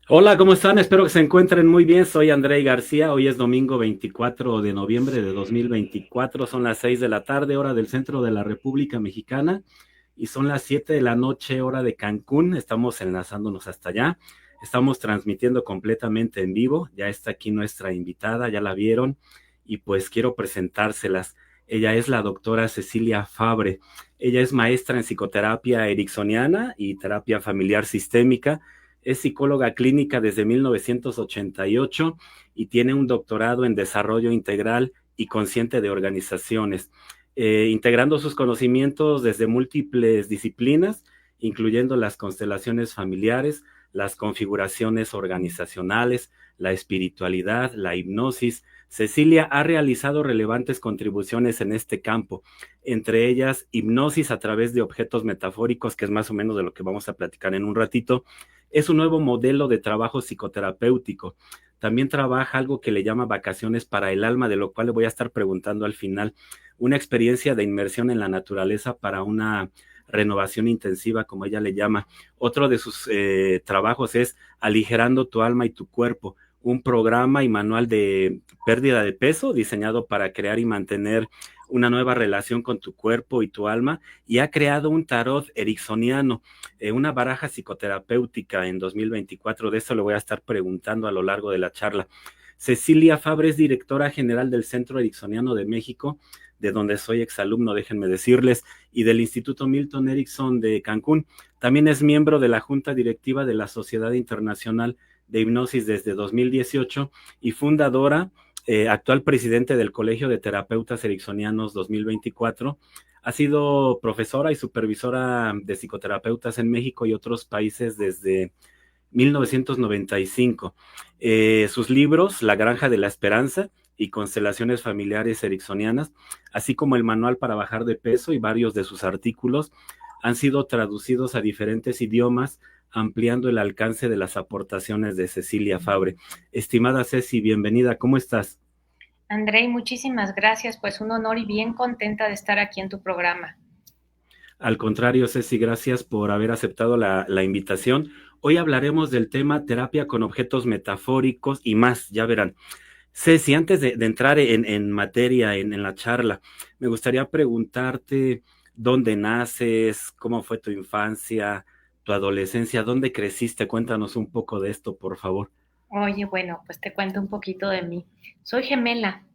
Hola, ¿cómo están? Espero que se encuentren muy bien. Soy Andrei García. Hoy es domingo 24 de noviembre de 2024. Son las 6 de la tarde, hora del centro de la República Mexicana, y son las 7 de la noche, hora de Cancún. Estamos enlazándonos hasta allá. Estamos transmitiendo completamente en vivo. Ya está aquí nuestra invitada, ya la vieron, y pues quiero presentárselas. Ella es la doctora Cecilia Fabre. Ella es maestra en psicoterapia ericksoniana y terapia familiar sistémica. Es psicóloga clínica desde 1988 y tiene un doctorado en desarrollo integral y consciente de organizaciones, integrando sus conocimientos desde múltiples disciplinas, incluyendo las constelaciones familiares, las configuraciones organizacionales, la espiritualidad, la hipnosis. Cecilia ha realizado relevantes contribuciones en este campo, entre ellas hipnosis a través de objetos metafóricos, que es más o menos de lo que vamos a platicar en un ratito. Es un nuevo modelo de trabajo psicoterapéutico. También trabaja algo que le llama vacaciones para el alma, de lo cual le voy a estar preguntando al final. Una experiencia de inmersión en la naturaleza para una renovación intensiva, como ella le llama. Otro de sus trabajos es Aligerando tu alma y tu cuerpo, un programa y manual de pérdida de peso diseñado para crear y mantener una nueva relación con tu cuerpo y tu alma, y ha creado un tarot ericksoniano, una baraja psicoterapéutica en 2024. De eso le voy a estar preguntando a lo largo de la charla. Cecilia Fabre es directora general del Centro Ericksoniano de México, de donde soy exalumno, déjenme decirles, y del Instituto Milton Erickson de Cancún. También es miembro de la Junta Directiva de la Sociedad Internacional de Hipnosis desde 2018 y fundadora, actual presidente del Colegio de Terapeutas Ericksonianos 2024. Ha sido profesora y supervisora de psicoterapeutas en México y otros países desde 1995. Sus libros, La Granja de la Esperanza y Constelaciones Familiares Ericksonianas, así como el Manual para Bajar de Peso y varios de sus artículos, han sido traducidos a diferentes idiomas, ampliando el alcance de las aportaciones de Cecilia Fabre. Estimada Ceci, bienvenida, ¿cómo estás? Andrei, muchísimas gracias, pues un honor y bien contenta de estar aquí en tu programa. Al contrario, Ceci, gracias por haber aceptado la invitación. Hoy hablaremos del tema terapia con objetos metafóricos y más, ya verán. Ceci, antes de entrar en materia, en la charla, me gustaría preguntarte dónde naces, cómo fue tu infancia, tu adolescencia, dónde creciste. Cuéntanos un poco de esto, por favor. Oye, bueno, pues te cuento un poquito de mí. Soy gemela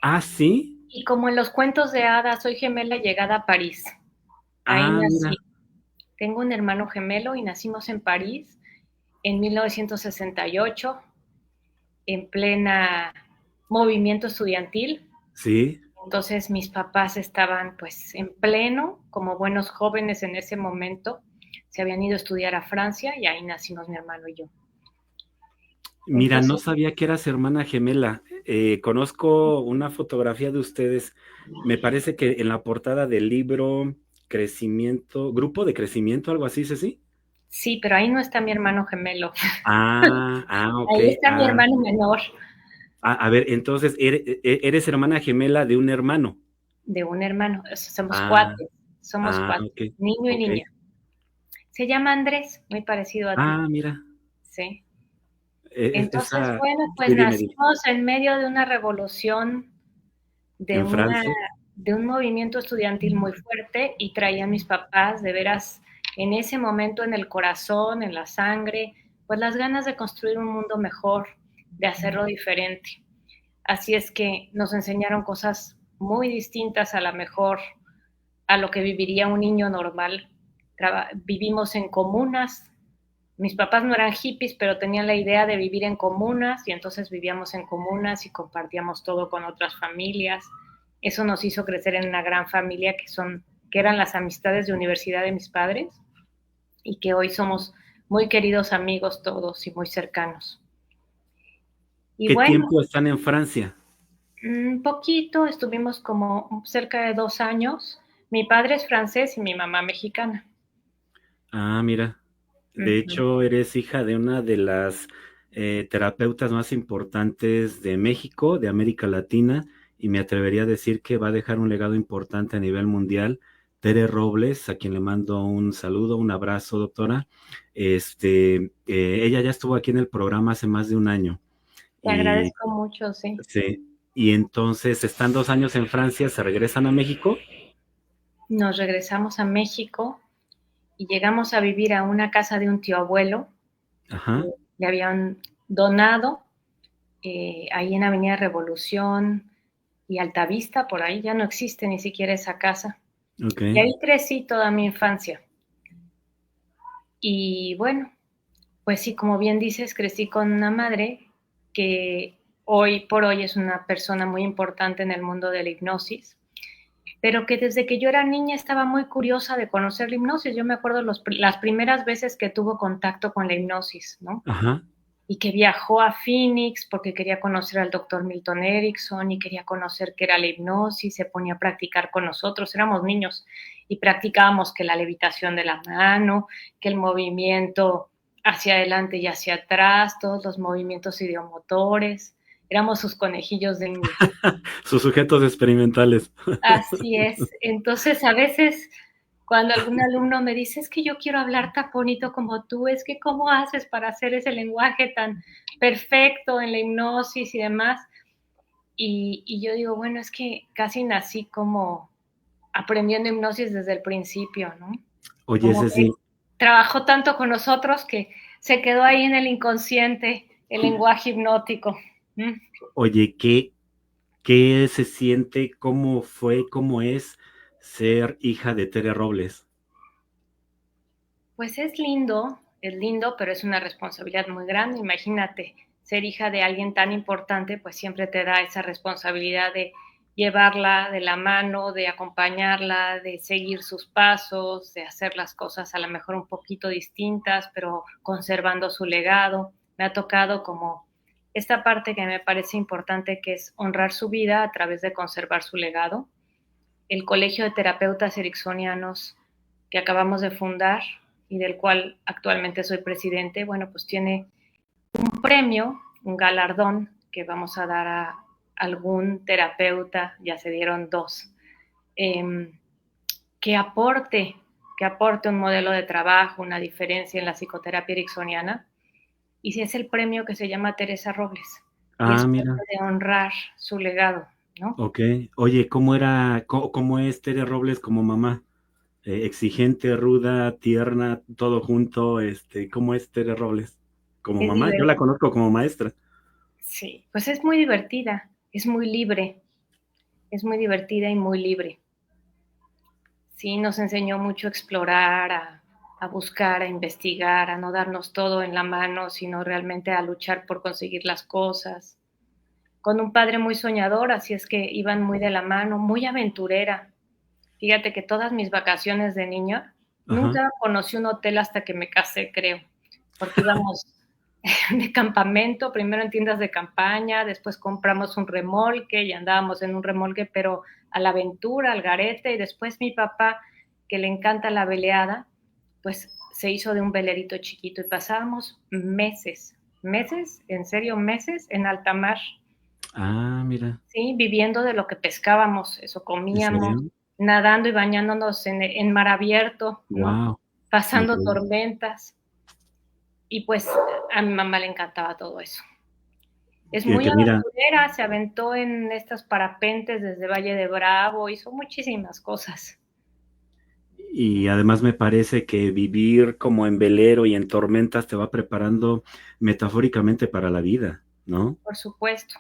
Ah, sí. y como en los cuentos de hadas, soy gemela llegada a París. Ahí Ah, mira. nací. Tengo un hermano gemelo y nacimos en París en 1968, en plena movimiento estudiantil. Sí. Entonces mis papás estaban pues en pleno, como buenos jóvenes en ese momento. Se habían ido a estudiar a Francia y ahí nacimos mi hermano y yo. Mira, no Entonces, sabía que eras hermana gemela. Conozco una fotografía de ustedes. Me parece que en la portada del libro Crecimiento, Grupo de Crecimiento, algo así, ¿sí? sí, pero ahí no está mi hermano gemelo. Ok. Ahí está mi hermano menor, A ver, entonces, eres hermana gemela de un hermano. de un hermano. Ah, Somos cuatro, ok, niño y ok. niña. Se llama Andrés, muy parecido a ti, Mira, sí. Entonces, esa, bueno, pues sí, dime, nacimos en medio de una revolución, de en una, Francia. de un movimiento estudiantil muy fuerte y traía a mis papás de veras en ese momento en el corazón, en la sangre, pues las ganas de construir un mundo mejor, de hacerlo diferente. Así es que nos enseñaron cosas muy distintas a la mejor a lo que viviría un niño normal. Vivimos en comunas. Mis papás no eran hippies, pero tenían la idea de vivir en comunas y entonces vivíamos en comunas y compartíamos todo con otras familias. Eso nos hizo crecer en una gran familia que eran las amistades de universidad de mis padres y que hoy somos muy queridos amigos todos y muy cercanos. Y ¿Qué bueno, tiempo están en Francia? un poquito, estuvimos como cerca de 2 años. Mi padre es francés y mi mamá mexicana. Mira, de Ujú. hecho, eres hija de una de las terapeutas más importantes de México, de América Latina, y me atrevería a decir que va a dejar un legado importante a nivel mundial, Tere Robles, a quien le mando un saludo, un abrazo, doctora. Ella ya estuvo aquí en el programa hace más de un año. Te Y agradezco mucho, sí. sí, y entonces están 2 años en Francia, se regresan a México. Nos regresamos a México y llegamos a vivir a una casa de un tío abuelo que Ajá, le habían donado ahí en Avenida Revolución y Altavista, por ahí ya no existe ni siquiera esa casa. ok. Y ahí crecí toda mi infancia. Y bueno, pues sí, como bien dices, crecí con una madre que hoy por hoy es una persona muy importante en el mundo de la hipnosis, pero que desde que yo era niña estaba muy curiosa de conocer la hipnosis. Yo me acuerdo las primeras veces que tuvo contacto con la hipnosis, ¿no? Ajá. Y que viajó a Phoenix porque quería conocer al doctor Milton Erickson y quería conocer qué era la hipnosis, se ponía a practicar con nosotros, éramos niños y practicábamos que la levitación de la mano, que el movimiento hacia adelante y hacia atrás, todos los movimientos ideomotores, éramos sus conejillos de India. Sus sujetos experimentales. Así es, entonces a veces cuando algún alumno me dice, es que yo quiero hablar tan bonito como tú, es que cómo haces para hacer ese lenguaje tan perfecto en la hipnosis y demás. Y yo digo, bueno, es que casi nací como aprendiendo hipnosis desde el principio, ¿no? Oye, Como ese que sí. trabajó tanto con nosotros que se quedó ahí en el inconsciente el lenguaje hipnótico. Oye, ¿qué se siente? ¿Cómo fue? ¿Cómo es ser hija de Tere Robles? Pues es lindo, pero es una responsabilidad muy grande. Imagínate, ser hija de alguien tan importante, pues siempre te da esa responsabilidad de llevarla de la mano, de acompañarla, de seguir sus pasos, de hacer las cosas a lo mejor un poquito distintas, pero conservando su legado. Me ha tocado como esta parte que me parece importante, que es honrar su vida a través de conservar su legado. El Colegio de Terapeutas Ericksonianos que acabamos de fundar y del cual actualmente soy presidente, bueno, pues tiene un premio, un galardón que vamos a dar a algún terapeuta, ya se dieron dos, eh, que aporte, que aporte un modelo de trabajo, una diferencia en la psicoterapia ericksoniana. Y si es el premio que se llama Teresa Robles. Y Ah, es mira. parte de honrar su legado, ¿no? Ok. Oye, ¿cómo es Tere Robles como mamá? Exigente, ruda, tierna, todo junto, ¿cómo es Tere Robles? Como Es mamá, yo la divertido. conozco como maestra. Sí, pues es muy divertida, es muy libre, es muy divertida y muy libre. Sí, nos enseñó mucho a explorar, a buscar, a investigar, a no darnos todo en la mano, sino realmente a luchar por conseguir las cosas. Con un padre muy soñador, así es que iban muy de la mano, muy aventurera. Fíjate que todas mis vacaciones de niña, Ajá. nunca conocí un hotel hasta que me casé, creo, porque íbamos de campamento, primero en tiendas de campaña, después compramos un remolque y andábamos en un remolque, pero a la aventura, al garete, y después mi papá, que le encanta la veleada, pues se hizo de un velerito chiquito y pasábamos meses, en serio, meses en alta mar, Ah, mira. ¿sí? Viviendo de lo que pescábamos, eso ¿En comíamos, serio? nadando y bañándonos en mar abierto, ¿no? Wow. Pasando Increíble. tormentas. Y pues a mi mamá le encantaba todo eso. Es muy Fíjate, mira, aventurera, se aventó en estas parapentes desde Valle de Bravo, hizo muchísimas cosas. y además me parece que vivir como en velero y en tormentas te va preparando metafóricamente para la vida, ¿no? Por supuesto,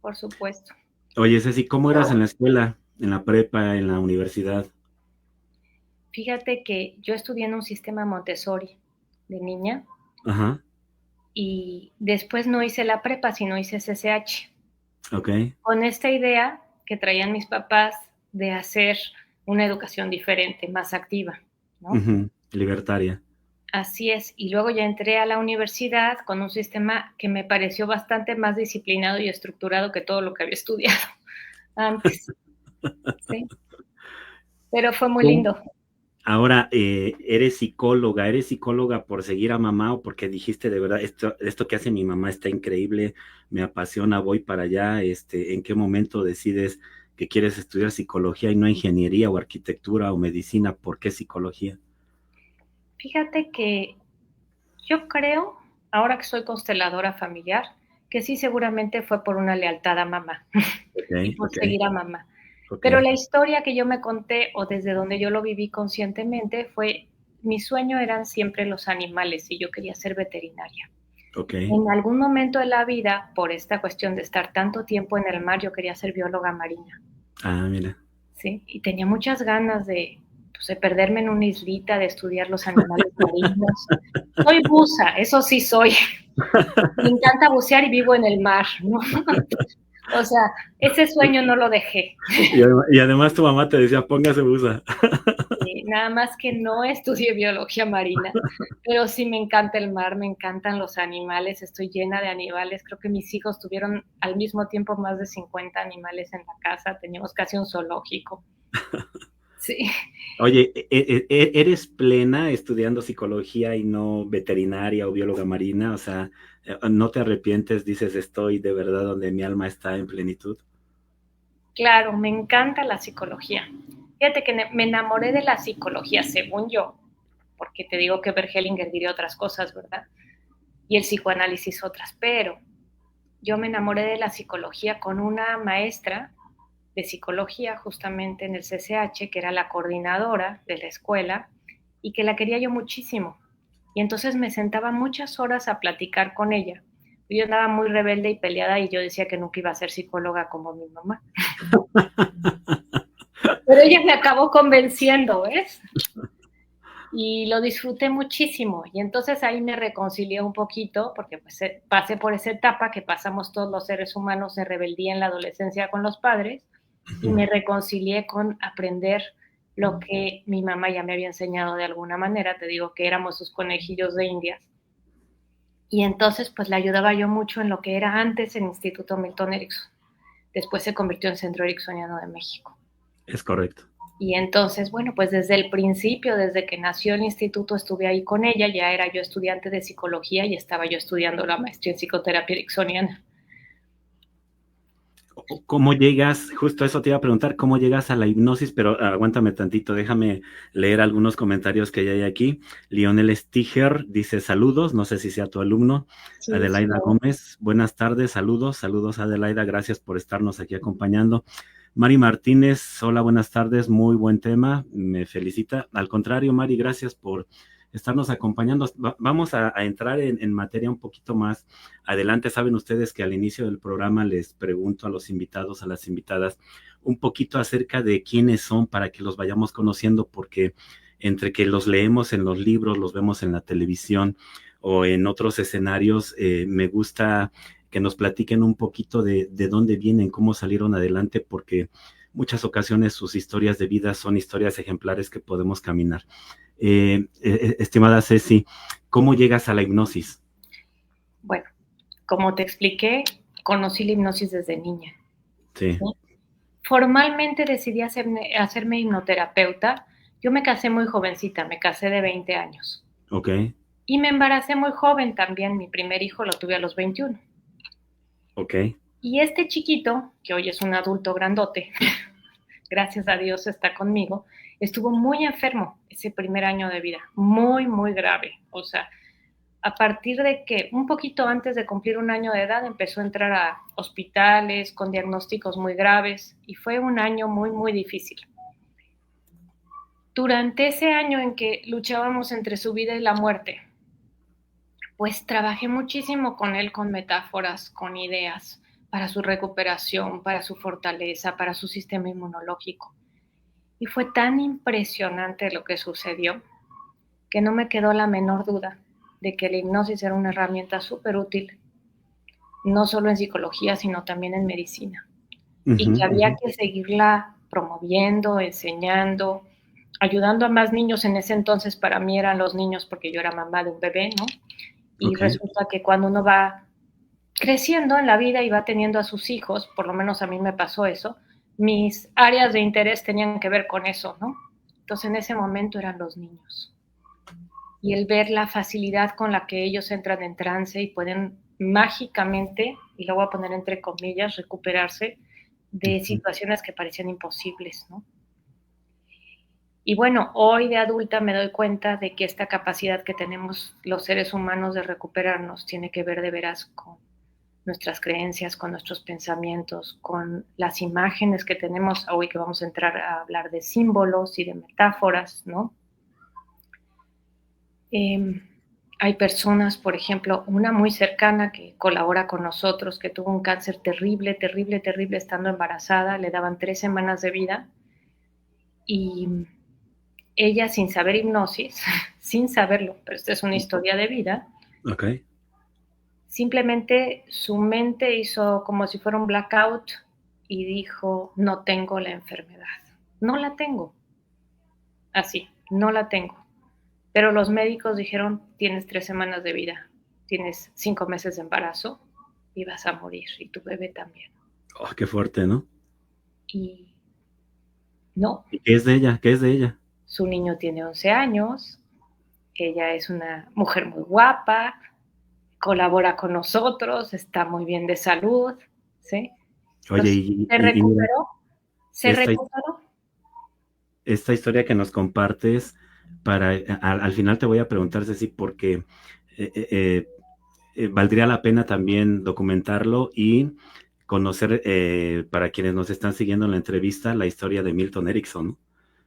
por supuesto. Oye, Ceci, ¿cómo eras en la escuela, en la prepa, en la universidad? Fíjate que yo estudié en un sistema Montessori de niña Ajá, y después no hice la prepa, sino hice CCH. ok. Con esta idea que traían mis papás de hacer una educación diferente, más activa, ¿no? Ujú, libertaria. Así es, y luego ya entré a la universidad con un sistema que me pareció bastante más disciplinado y estructurado que todo lo que había estudiado antes, ¿sí? Pero fue muy ¿Cómo? lindo. Ahora, ¿eres psicóloga por seguir a mamá o porque dijiste de verdad, esto que hace mi mamá está increíble, me apasiona, voy para allá? ¿En qué momento decides que quieres estudiar psicología y no ingeniería o arquitectura o medicina? ¿Por qué psicología? Fíjate que yo creo, ahora que soy consteladora familiar, que sí seguramente fue por una lealtad a mamá y por seguir a mamá. Pero la historia que yo me conté, o desde donde yo lo viví conscientemente, fue, mi sueño eran siempre los animales y yo quería ser veterinaria. En algún momento de la vida, por esta cuestión de estar tanto tiempo en el mar, yo quería ser bióloga marina. Ah, mira. Sí, y tenía muchas ganas de, pues, de perderme en una islita, de estudiar los animales marinos. Soy buza, eso sí soy. Me encanta bucear y vivo en el mar, ¿no? O sea, ese sueño no lo dejé. Y además tu mamá te decía, póngase buza. Sí, nada más que no estudié biología marina, pero sí me encanta el mar, me encantan los animales, estoy llena de animales. Creo que mis hijos tuvieron al mismo tiempo más de 50 animales en la casa, teníamos casi un zoológico. Sí. Oye, ¿eres plena estudiando psicología y no veterinaria o bióloga marina? O sea, ¿no te arrepientes? Dices, estoy de verdad donde mi alma está en plenitud. Claro, me encanta la psicología. Fíjate que me enamoré de la psicología, según yo, porque te digo que Bert Hellinger diría otras cosas, ¿verdad? Y el psicoanálisis otras, pero yo me enamoré de la psicología con una maestra de psicología justamente en el CCH, que era la coordinadora de la escuela y que la quería yo muchísimo. Y entonces me sentaba muchas horas a platicar con ella. Yo andaba muy rebelde y peleada y yo decía que nunca iba a ser psicóloga como mi mamá. Pero ella me acabó convenciendo, ¿ves? Y lo disfruté muchísimo. Y entonces ahí me reconcilié un poquito, porque pues pasé por esa etapa que pasamos todos los seres humanos de rebeldía en la adolescencia con los padres, y me reconcilié con aprender lo que mi mamá ya me había enseñado de alguna manera. Te digo que éramos sus conejillos de indias. Y entonces pues le ayudaba yo mucho en lo que era antes el Instituto Milton Erickson. Después se convirtió en Centro Ericksoniano de México. Es correcto. Y entonces, bueno, pues desde el principio, desde que nació el instituto, estuve ahí con ella. Ya era yo estudiante de psicología y estaba yo estudiando la maestría en psicoterapia ericksoniana. ¿Cómo llegas? Justo eso te iba a preguntar, ¿cómo llegas a la hipnosis? Pero aguántame tantito, déjame leer algunos comentarios que ya hay aquí. Lionel Stiger dice saludos, no sé si sea tu alumno. Sí, Adelaida sí. Gómez, buenas tardes, saludos Adelaida, gracias por estarnos aquí acompañando. Mari Martínez, hola, buenas tardes, muy buen tema, me felicita. Al contrario, Mari, gracias por estarnos acompañando. Vamos a entrar en materia un poquito más adelante. Saben ustedes que al inicio del programa les pregunto a los invitados, a las invitadas, un poquito acerca de quiénes son para que los vayamos conociendo, porque entre que los leemos en los libros, los vemos en la televisión o en otros escenarios, me gusta que nos platiquen un poquito de dónde vienen, cómo salieron adelante, porque muchas ocasiones sus historias de vida son historias ejemplares que podemos caminar. Estimada Ceci, ¿cómo llegas a la hipnosis? Bueno, como te expliqué, conocí la hipnosis desde niña. Sí. ¿Sí? Formalmente decidí hacerme hipnoterapeuta. Yo me casé muy jovencita, me casé de 20 años. Ok. Y me embaracé muy joven también. Mi primer hijo lo tuve a los 21. Ok. Y este chiquito, que hoy es un adulto grandote, gracias a Dios está conmigo, estuvo muy enfermo ese primer año de vida, muy, muy grave. O sea, a partir de que un poquito antes de cumplir un año de edad empezó a entrar a hospitales con diagnósticos muy graves y fue un año muy, muy difícil. Durante ese año en que luchábamos entre su vida y la muerte, pues trabajé muchísimo con él, con metáforas, con ideas para su recuperación, para su fortaleza, para su sistema inmunológico. Y fue tan impresionante lo que sucedió que no me quedó la menor duda de que la hipnosis era una herramienta súper útil, no solo en psicología, sino también en medicina. Y que había que seguirla promoviendo, enseñando, ayudando a más niños. En ese entonces para mí eran los niños porque yo era mamá de un bebé, ¿no? Y resulta que cuando uno va creciendo en la vida y va teniendo a sus hijos, por lo menos a mí me pasó eso, mis áreas de interés tenían que ver con eso, ¿no? Entonces en ese momento eran los niños. Y el ver la facilidad con la que ellos entran en trance y pueden mágicamente, y lo voy a poner entre comillas, recuperarse de situaciones que parecían imposibles, ¿no? Y bueno, hoy de adulta me doy cuenta de que esta capacidad que tenemos los seres humanos de recuperarnos tiene que ver de veras con nuestras creencias, con nuestros pensamientos, con las imágenes que tenemos hoy, que vamos a entrar a hablar de símbolos y de metáforas, ¿no? Hay personas, por ejemplo, una muy cercana que colabora con nosotros, que tuvo un cáncer terrible, terrible, terrible estando embarazada, le daban 3 semanas de vida y ella, sin saber hipnosis, sin saberlo, pero esta es una historia de vida, Okay. simplemente su mente hizo como si fuera un blackout y dijo, no tengo la enfermedad, no la tengo, así, no la tengo. Pero los médicos dijeron, tienes 3 semanas de vida, tienes 5 meses de embarazo y vas a morir, y tu bebé también. Oh, qué fuerte, ¿no? Y no, ¿Y qué es de ella? ¿Qué es de ella? su niño tiene 11 años, ella es una mujer muy guapa, colabora con nosotros, está muy bien de salud, ¿sí? Oye, Entonces, se mira, recuperó, se esta, recuperó. esta historia que nos compartes, al final te voy a preguntar, Ceci, porque eh, eh, valdría la pena también documentarlo y conocer, para quienes nos están siguiendo en la entrevista, la historia de Milton Erickson, ¿no?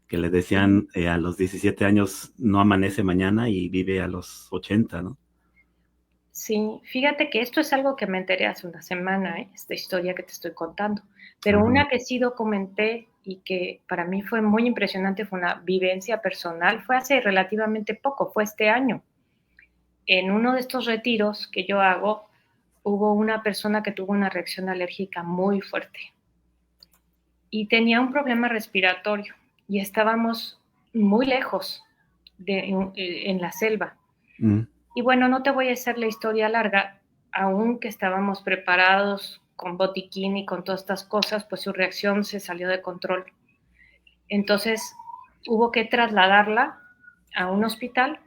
Que le decían a los 17 años no amanece mañana y vive a los 80, ¿no? Sí, fíjate que esto es algo que me enteré hace una semana, esta historia que te estoy contando, pero Ajá. una que sí documenté y que para mí fue muy impresionante, fue una vivencia personal, fue hace relativamente poco, fue este año. En uno de estos retiros que yo hago, hubo una persona que tuvo una reacción alérgica muy fuerte y tenía un problema respiratorio y estábamos muy lejos en la selva. Mm. Y bueno, no te voy a hacer la historia larga, aunque estábamos preparados con botiquín y con todas estas cosas, pues su reacción se salió de control. Entonces hubo que trasladarla a un hospital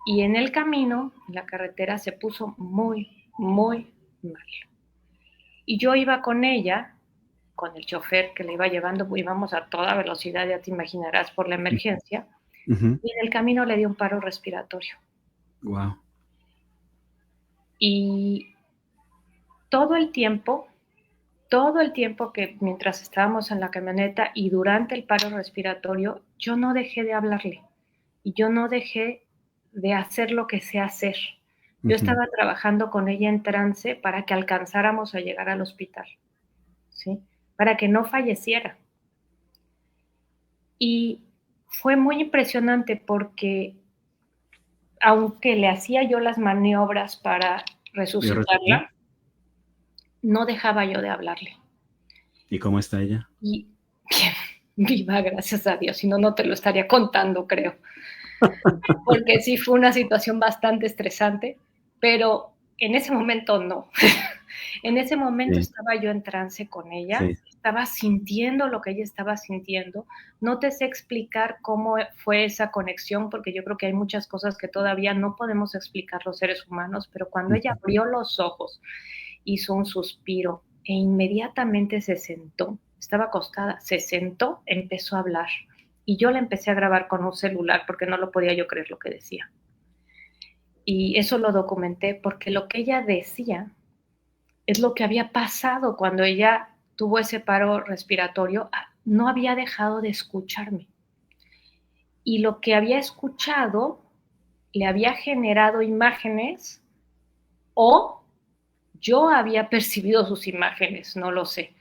y en el camino, la carretera se puso muy, muy mal. Y yo iba con ella, con el chofer que le iba llevando, íbamos a toda velocidad, ya te imaginarás, por la emergencia, Uh-huh. y en el camino le dio un paro respiratorio. Wow. Y todo el tiempo que mientras estábamos en la camioneta y durante el paro respiratorio, yo no dejé de hablarle y yo no dejé de hacer lo que sé hacer. Yo estaba trabajando con ella en trance para que alcanzáramos a llegar al hospital, ¿sí? Para que no falleciera. Y fue muy impresionante porque aunque le hacía yo las maniobras para resucitarla, no dejaba yo de hablarle. ¿Y cómo está ella? Y viva, gracias a Dios, si no, no te lo estaría contando, creo. Porque sí fue una situación bastante estresante, pero en ese momento no. En ese momento Sí, estaba yo en trance con ella, sí. estaba sintiendo lo que ella estaba sintiendo. No te sé explicar cómo fue esa conexión, porque yo creo que hay muchas cosas que todavía no podemos explicar los seres humanos, pero cuando ella abrió los ojos, hizo un suspiro e inmediatamente se sentó, estaba acostada, se sentó, empezó a hablar y yo la empecé a grabar con un celular porque no lo podía yo creer lo que decía. Y eso lo documenté porque lo que ella decía es lo que había pasado cuando ella tuvo ese paro respiratorio, no había dejado de escucharme. Y lo que había escuchado le había generado imágenes o yo había percibido sus imágenes, no lo sé,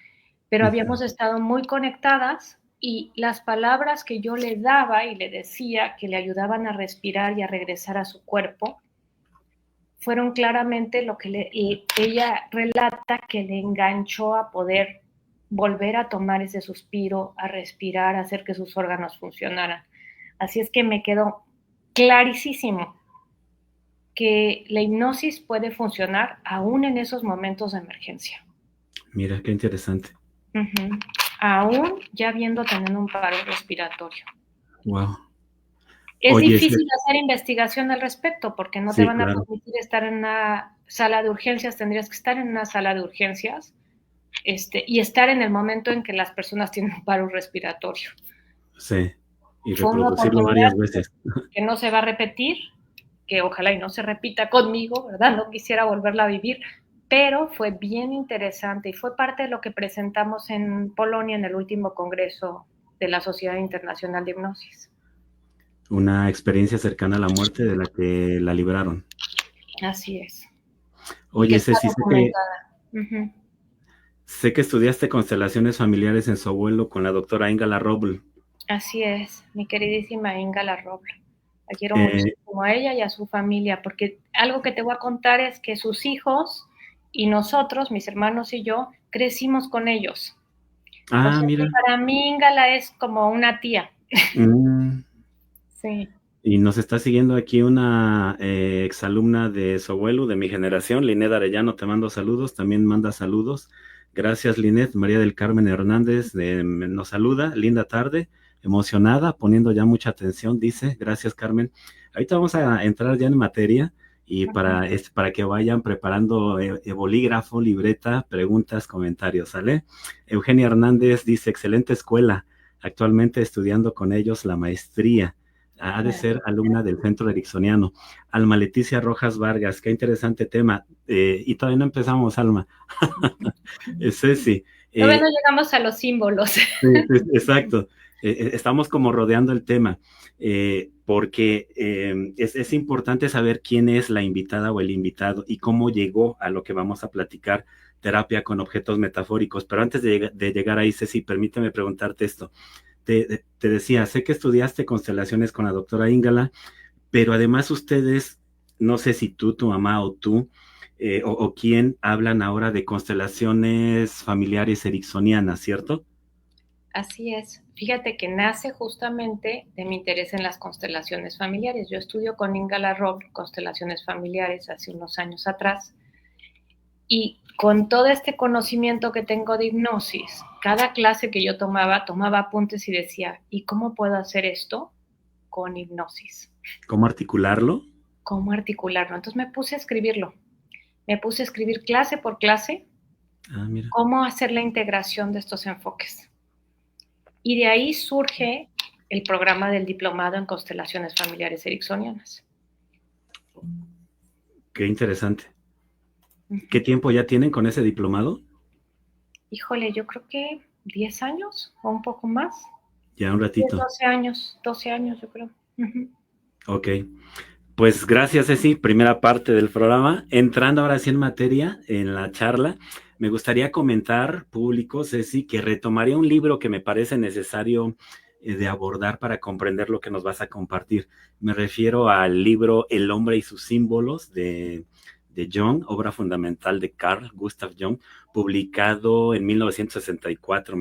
pero habíamos estado muy conectadas y las palabras que yo le daba y le decía que le ayudaban a respirar y a regresar a su cuerpo fueron claramente lo que ella relata que le enganchó a poder volver a tomar ese suspiro, a respirar, a hacer que sus órganos funcionaran. Así es que me quedó clarísimo que la hipnosis puede funcionar aún en esos momentos de emergencia. Mira, qué interesante. Uh-huh. Aún ya viendo teniendo un paro respiratorio. Wow. Es Oye, difícil hacer investigación al respecto porque no te sí, van a claro. permitir estar en una sala de urgencias, tendrías que estar en una sala de urgencias y estar en el momento en que las personas tienen un paro respiratorio. Sí, y Fue una reproducirlo oportunidad varias veces. que no se va a repetir, que ojalá y no se repita conmigo, ¿verdad? No quisiera volverla a vivir, pero fue bien interesante y fue parte de lo que presentamos en Polonia en el último congreso de la Sociedad Internacional de Hipnosis. Una experiencia cercana a la muerte de la que la libraron. Así es. Y que Oye, está Ceci, documentada. Uh-huh. sé que estudiaste constelaciones familiares en su abuelo con la doctora Ingala Roble. Así es, mi queridísima Inga Larrobla. La quiero Eh, muchísimo a ella y a su familia, porque algo que te voy a contar es que sus hijos y nosotros, mis hermanos y yo, crecimos con ellos. O sea, que Mira. para mí Ingala es como una tía. Mm, Sí. y nos está siguiendo aquí una exalumna de su abuelo, de mi generación, Linet Arellano, te mando saludos, también manda saludos. Gracias, Linet. María del Carmen Hernández nos saluda, linda tarde, emocionada, poniendo ya mucha atención, dice. Gracias, Carmen. Ahorita vamos a entrar ya en materia y para que vayan preparando bolígrafo, libreta, preguntas, comentarios, ¿sale? Eugenia Hernández dice, excelente escuela, actualmente estudiando con ellos la maestría. Ha de ser alumna del Centro Ericksoniano. Alma Leticia Rojas Vargas, qué interesante tema. Y todavía no empezamos, Alma. Ceci. Todavía no llegamos a los símbolos. Sí, exacto. Estamos como rodeando el tema, porque es importante saber quién es la invitada o el invitado y cómo llegó a lo que vamos a platicar, terapia con objetos metafóricos. Pero antes de llegar ahí, Ceci, permíteme preguntarte esto. Te decía, sé que estudiaste constelaciones con la doctora Ingala, pero además ustedes, no sé si tú, tu mamá o tú, o quién hablan ahora de constelaciones familiares ericksonianas, ¿cierto? Así es. Fíjate que nace justamente de mi interés en las constelaciones familiares. Yo estudio con Inga Larrob constelaciones familiares hace unos años atrás. Y con todo este conocimiento que tengo de hipnosis, cada clase que yo tomaba apuntes y decía, ¿y cómo puedo hacer esto con hipnosis? ¿Cómo articularlo? ¿Cómo articularlo? Entonces me puse a escribirlo. Me puse a escribir clase por clase Mira. cómo hacer la integración de estos enfoques. Y de ahí surge el programa del diplomado en constelaciones familiares ericksonianas. Qué interesante. ¿Qué tiempo ya tienen con ese diplomado? Híjole, yo creo que 10 años o un poco más. Ya un 10, ratito. 12 años yo creo. Ok. Pues gracias, Ceci. Primera parte del programa. Entrando ahora sí en materia, en la charla, me gustaría comentar, público, Ceci, que retomaría un libro que me parece necesario de abordar para comprender lo que nos vas a compartir. Me refiero al libro El hombre y sus símbolos de Jung, obra fundamental de Carl Gustav Jung, publicado en 1964,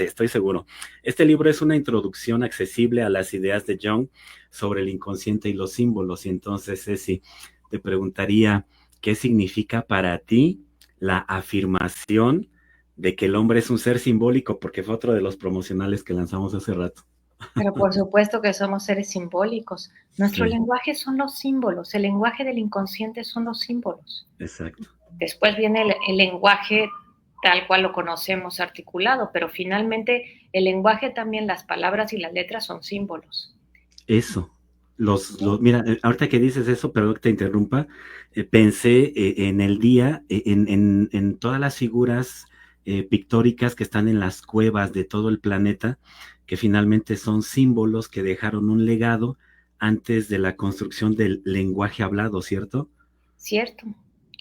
estoy seguro. Este libro es una introducción accesible a las ideas de Jung sobre el inconsciente y los símbolos. Y entonces, Ceci, te preguntaría, ¿qué significa para ti la afirmación de que el hombre es un ser simbólico? Porque fue otro de los promocionales que lanzamos hace rato. Pero por supuesto que somos seres simbólicos. Nuestro Sí, lenguaje son los símbolos, el lenguaje del inconsciente son los símbolos. exacto. Después viene el lenguaje tal cual lo conocemos articulado, pero finalmente el lenguaje también, las palabras y las letras son símbolos. Eso. Mira, ahorita que dices eso, perdón que te interrumpa, pensé en el día, en todas las figuras pictóricas que están en las cuevas de todo el planeta, que finalmente son símbolos que dejaron un legado antes de la construcción del lenguaje hablado, ¿cierto? Cierto.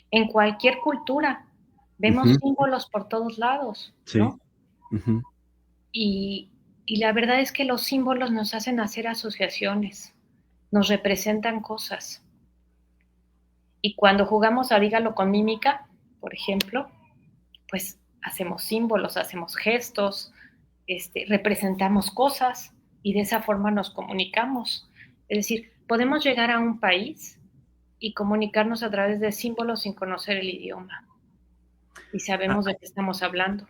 En cualquier cultura vemos Ujú, símbolos por todos lados, sí. ¿no? Ujú. Y, y la verdad es que los símbolos nos hacen hacer asociaciones, nos representan cosas. Y cuando jugamos a dígalo con mímica, por ejemplo, pues hacemos símbolos, hacemos gestos, representamos cosas y de esa forma nos comunicamos. Es decir, podemos llegar a un país y comunicarnos a través de símbolos sin conocer el idioma y Ah, sabemos de qué estamos hablando.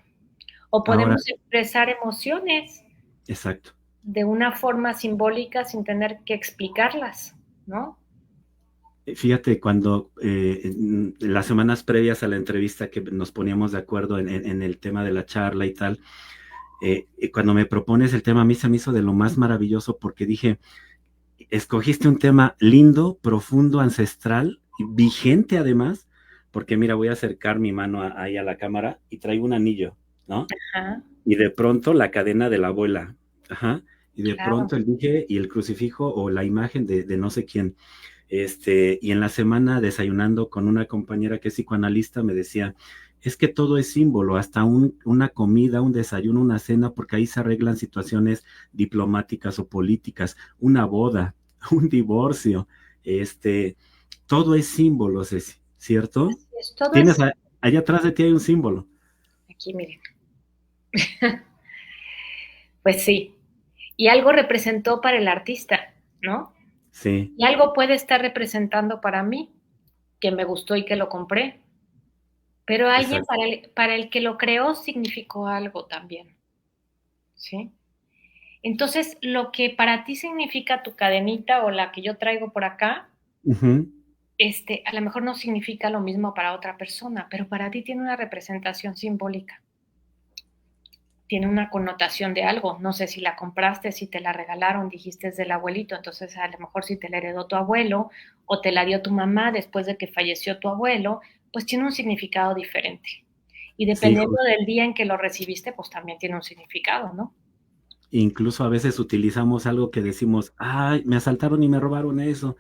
O ahora, podemos expresar emociones exacto. de una forma simbólica sin tener que explicarlas, ¿no? Fíjate, cuando en las semanas previas a la entrevista que nos poníamos de acuerdo en el tema de la charla y tal, cuando me propones el tema, a mí se me hizo de lo más maravilloso porque dije, escogiste un tema lindo, profundo, ancestral, y vigente además, porque mira, voy a acercar mi mano ahí a la cámara y traigo un anillo, ¿no? Ajá, Y de pronto la cadena de la abuela, ajá, y de claro. pronto el dije y el crucifijo o la imagen de no sé quién. Y en la semana desayunando con una compañera que es psicoanalista me decía, es que todo es símbolo, hasta una comida, un desayuno, una cena, porque ahí se arreglan situaciones diplomáticas o políticas, una boda, un divorcio, todo es símbolo, Ceci, ¿cierto? Así es, todo Tienes es allá atrás de ti hay un símbolo. aquí, miren. Pues sí, y algo representó para el artista, ¿no? Sí, Y algo puede estar representando para mí, que me gustó y que lo compré, pero alguien exacto. para el que lo creó significó algo también, ¿sí? Entonces, lo que para ti significa tu cadenita o la que yo traigo por acá, Ujú. a lo mejor no significa lo mismo para otra persona, pero para ti tiene una representación simbólica, tiene una connotación de algo. No sé si la compraste, si te la regalaron, dijiste es del abuelito, entonces a lo mejor si te la heredó tu abuelo o te la dio tu mamá después de que falleció tu abuelo, pues tiene un significado diferente. Y Sí, dependiendo del día en que lo recibiste, pues también tiene un significado, ¿no? incluso a veces utilizamos algo que decimos, ay, me asaltaron y me robaron eso.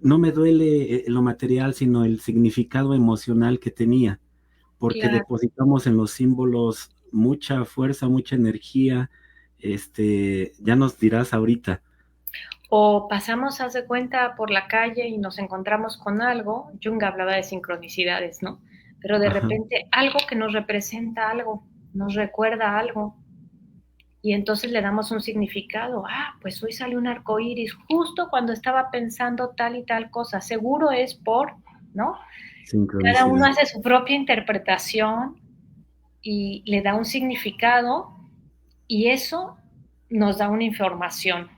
No me duele lo material, sino el significado emocional que tenía, porque Claro. depositamos en los símbolos mucha fuerza, mucha energía. Ya nos dirás ahorita. O pasamos, haz de cuenta, por la calle y nos encontramos con algo. Jung hablaba de sincronicidades, ¿no? Pero de Ajá, repente algo que nos representa algo, nos recuerda algo, y entonces le damos un significado. Ah, pues hoy salió un arco iris justo cuando estaba pensando tal y tal cosa. Seguro es por, ¿no? Cada uno sincronicidad. hace su propia interpretación y le da un significado, y eso nos da una información.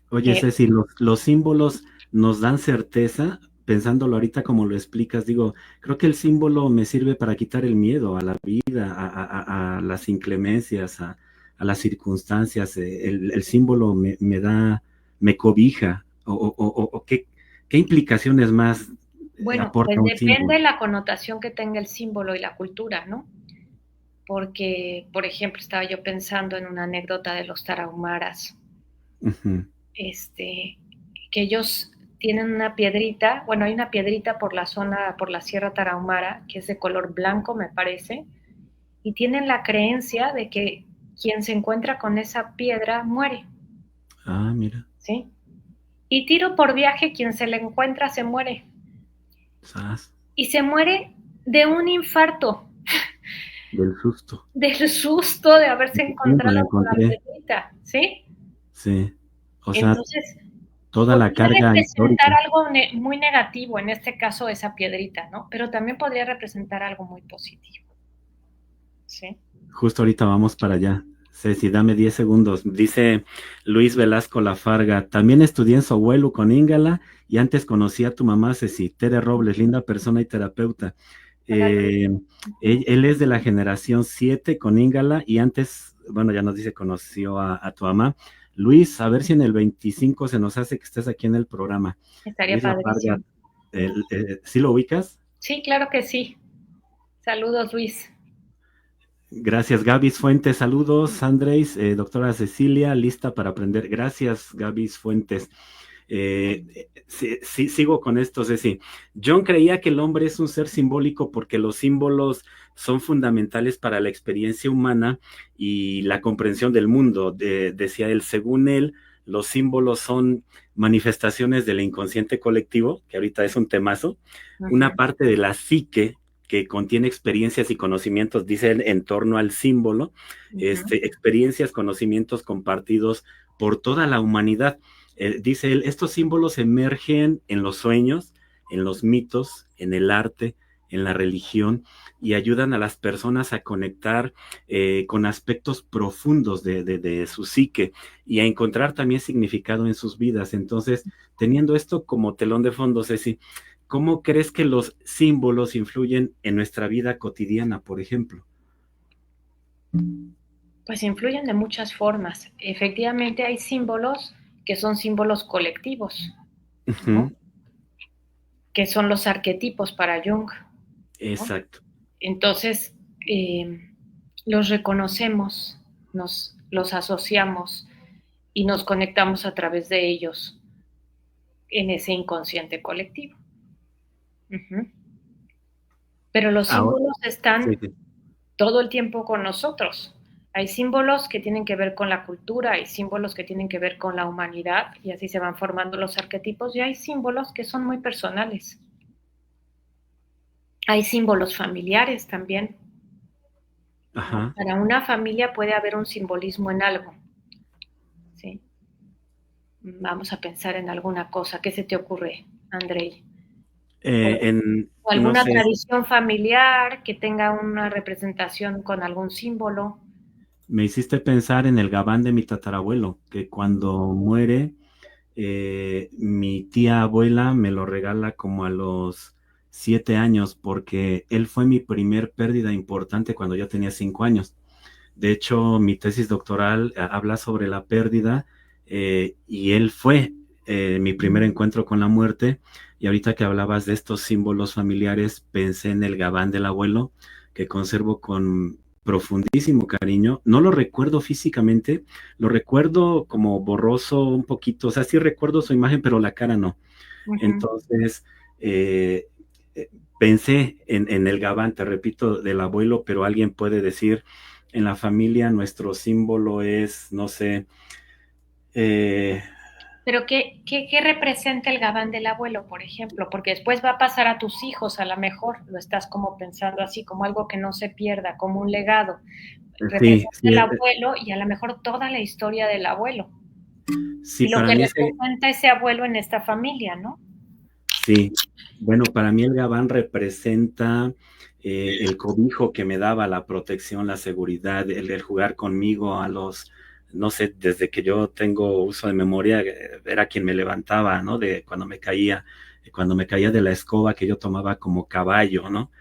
Oye, Que, Ceci, los símbolos nos dan certeza, pensándolo ahorita como lo explicas, digo, creo que el símbolo me sirve para quitar el miedo a la vida, a las inclemencias, a las circunstancias. El símbolo me cobija, o qué implicaciones más bueno, aporta pues un depende símbolo. de la connotación que tenga el símbolo y la cultura, ¿no? Porque, por ejemplo, estaba yo pensando en una anécdota de los tarahumaras, Ujú. este, que ellos tienen una piedrita, bueno, hay una piedrita por la zona, por la Sierra Tarahumara, que es de color blanco, me parece, y tienen la creencia de que quien se encuentra con esa piedra muere, Ah, mira, ¿sí? Y tiro por viaje, quien se la encuentra se muere. sas, Y se muere de un infarto, del susto. del susto de haberse Sí, me encontrado la con la encontré, piedrita, ¿sí? sí. O sea, Entonces, toda la podría carga representar histórica. algo muy negativo, en este caso esa piedrita, ¿no? Pero también podría representar algo muy positivo, ¿sí? Justo ahorita vamos para allá. Ceci, dame 10 segundos. Dice Luis Velasco Lafarga, también estudié en Sohuelu con Íngala y antes conocí a tu mamá, Ceci, Tere Robles, linda persona y terapeuta. Hola, Luis. Eh, él es de la generación 7 con Íngala y antes, bueno, ya nos dice, conoció a tu mamá. Luis, a ver si en el 25 se nos hace que estés aquí en el programa. Estaría Luis Lafarga, padrísimo. ¿sí lo ubicas? Sí, claro que sí. Saludos, Luis. Gracias, Gabis Fuentes. Saludos, Andrés, doctora Cecilia, lista para aprender. Gracias, Gabis Fuentes. Sí, sí, sigo con esto, Ceci. John creía que el hombre es un ser simbólico porque los símbolos son fundamentales para la experiencia humana y la comprensión del mundo. Decía él, según él, los símbolos son manifestaciones del inconsciente colectivo, que ahorita es un temazo, una Ujú, parte de la psique que contiene experiencias y conocimientos, dice él, en torno al símbolo, ujú. experiencias, conocimientos compartidos por toda la humanidad. Dice él, estos símbolos emergen en los sueños, en los mitos, en el arte, en la religión y ayudan a las personas a conectar con aspectos profundos de su psique y a encontrar también significado en sus vidas. Entonces, teniendo esto como telón de fondo, Ceci, ¿cómo crees que los símbolos influyen en nuestra vida cotidiana, por ejemplo? Pues influyen de muchas formas. Efectivamente hay símbolos que son símbolos colectivos, ¿no? Ujú. Que son los arquetipos para Jung, ¿no? Exacto. Entonces, los reconocemos, los asociamos y nos conectamos a través de ellos en ese inconsciente colectivo. Uh-huh. Pero los Ahora, símbolos sí, están sí. todo el tiempo con nosotros. Hay símbolos que tienen que ver con la cultura, hay símbolos que tienen que ver con la humanidad y así se van formando los arquetipos y hay símbolos que son muy personales. Hay símbolos familiares también, ¿no? Ajá. Para una familia puede haber un simbolismo en algo, ¿sí? Vamos a pensar en alguna cosa. ¿Qué se te ocurre, Andrei? O No alguna sé, tradición familiar que tenga una representación con algún símbolo. me hiciste pensar en el gabán de mi tatarabuelo, que cuando muere, mi tía abuela me lo regala como a los 7 años, porque él fue mi primer pérdida importante cuando yo tenía 5 años. De hecho, mi tesis doctoral habla sobre la pérdida y él fue mi primer encuentro con la muerte. Y ahorita que hablabas de estos símbolos familiares, pensé en el gabán del abuelo, que conservo con profundísimo cariño. No lo recuerdo físicamente, lo recuerdo como borroso un poquito, o sea, sí recuerdo su imagen, pero la cara no. Uh-huh. Entonces, eh, pensé en el gabán, te repito, del abuelo, pero alguien puede decir, en la familia nuestro símbolo es, no sé, eh, Pero ¿qué representa el gabán del abuelo, por ejemplo? Porque después va a pasar a tus hijos, a lo mejor lo estás como pensando así, como algo que no se pierda, como un legado. sí, Representa sí, el abuelo y a lo mejor toda la historia del abuelo sí, y lo para que mí representa ese abuelo en esta familia, ¿no? sí, bueno, para mí el gabán representa el cobijo que me daba, la protección, la seguridad, el jugar conmigo a los, no sé, desde que yo tengo uso de memoria, era quien me levantaba, ¿no? De cuando me caía de la escoba que yo tomaba como caballo, ¿no?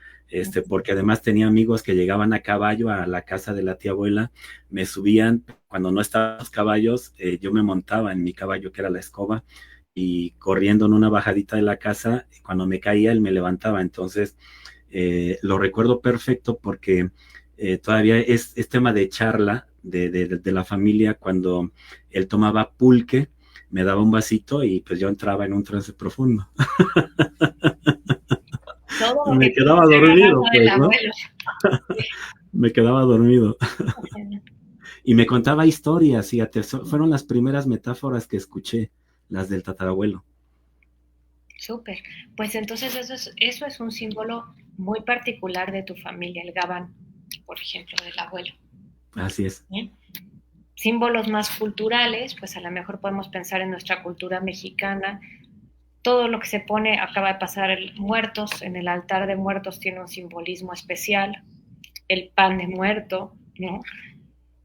Porque además tenía amigos que llegaban a caballo a la casa de la tía abuela, me subían, cuando no estaban los caballos, yo me montaba en mi caballo que era la escoba y corriendo en una bajadita de la casa, cuando me caía, él me levantaba. Entonces, lo recuerdo perfecto porque todavía es tema de charla de la familia cuando él tomaba pulque, me daba un vasito y pues yo entraba en un trance profundo. Todo lo Me que quedaba tienes agarrado dormido, del pues, ¿no? abuelo. Me quedaba dormido. Y me contaba historias, fíjate, fueron las primeras metáforas que escuché, las del tatarabuelo. Súper. Pues entonces eso es un símbolo muy particular de tu familia, el gabán, por ejemplo, del abuelo. Así es. ¿Sí? Símbolos más culturales, pues a lo mejor podemos pensar en nuestra cultura mexicana. Todo lo que se pone, acaba de pasar el muertos, en el altar de muertos tiene un simbolismo especial, el pan de muerto, ¿no?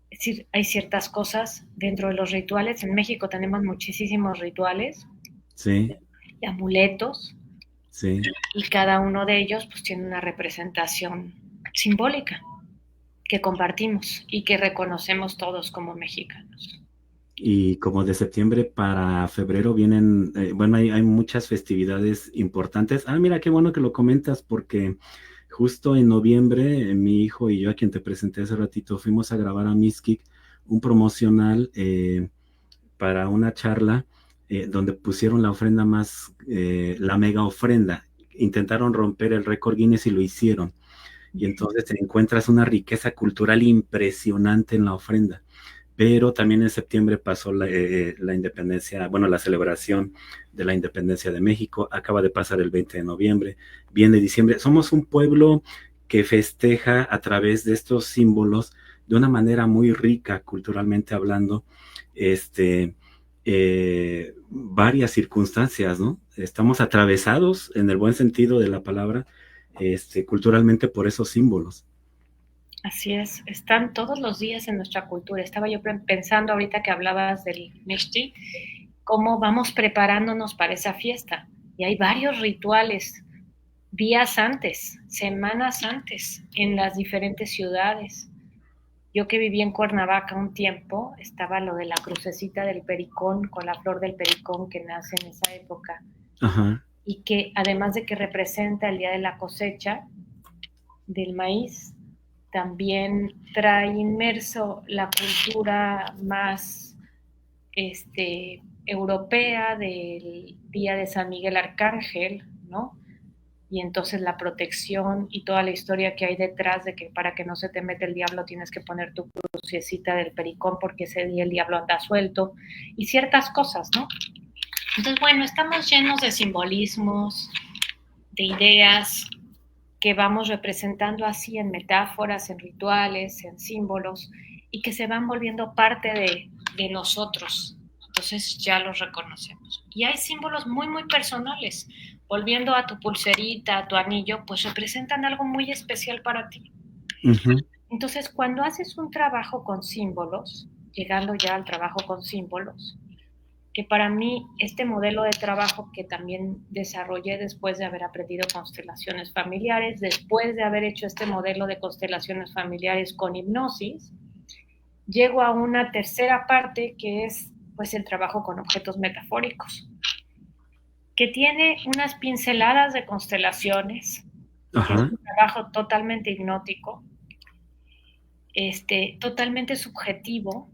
Es decir, hay ciertas cosas dentro de los rituales. En México tenemos muchísimos rituales Sí, y amuletos, sí. y cada uno de ellos pues tiene una representación simbólica que compartimos y que reconocemos todos como mexicanos. Y como de septiembre para febrero vienen, bueno, hay muchas festividades importantes. Ah, mira, qué bueno que lo comentas porque justo en noviembre mi hijo y yo, a quien te presenté hace ratito, fuimos a grabar a Mixquic un promocional para una charla donde pusieron la ofrenda más, la mega ofrenda. Intentaron romper el récord Guinness y lo hicieron. Y entonces te encuentras una riqueza cultural impresionante en la ofrenda, pero también en septiembre pasó la independencia, bueno, la celebración de la independencia de México, acaba de pasar el 20 de noviembre, viene diciembre. Somos un pueblo que festeja a través de estos símbolos de una manera muy rica culturalmente hablando, varias circunstancias, ¿no? Estamos atravesados en el buen sentido de la palabra culturalmente por esos símbolos. Así es, están todos los días en nuestra cultura. Estaba yo pensando ahorita que hablabas del Mishti, cómo vamos preparándonos para esa fiesta. Y hay varios rituales días antes, semanas antes, en las diferentes ciudades. Yo que viví en Cuernavaca un tiempo, estaba lo de la crucecita del pericón, con la flor del pericón que nace en esa época. Ajá. Y que además de que representa el día de la cosecha del maíz, también trae inmerso la cultura más europea del día de San Miguel Arcángel, ¿no? Y entonces la protección y toda la historia que hay detrás de que para que no se te mete el diablo tienes que poner tu crucecita del pericón porque ese día el diablo anda suelto y ciertas cosas, ¿no? Entonces, bueno, estamos llenos de simbolismos, de ideas que vamos representando así en metáforas, en rituales, en símbolos, y que se van volviendo parte de nosotros. Entonces ya los reconocemos. Y hay símbolos muy, muy personales. Volviendo a tu pulserita, a tu anillo, pues representan algo muy especial para ti. Uh-huh. Entonces, cuando haces un trabajo con símbolos, llegando ya al trabajo con símbolos, que para mí este modelo de trabajo que también desarrollé después de haber aprendido constelaciones familiares, después de haber hecho este modelo de constelaciones familiares con hipnosis, llego a una tercera parte que es pues el trabajo con objetos metafóricos, que tiene unas pinceladas de constelaciones, que es un trabajo totalmente hipnótico, totalmente subjetivo,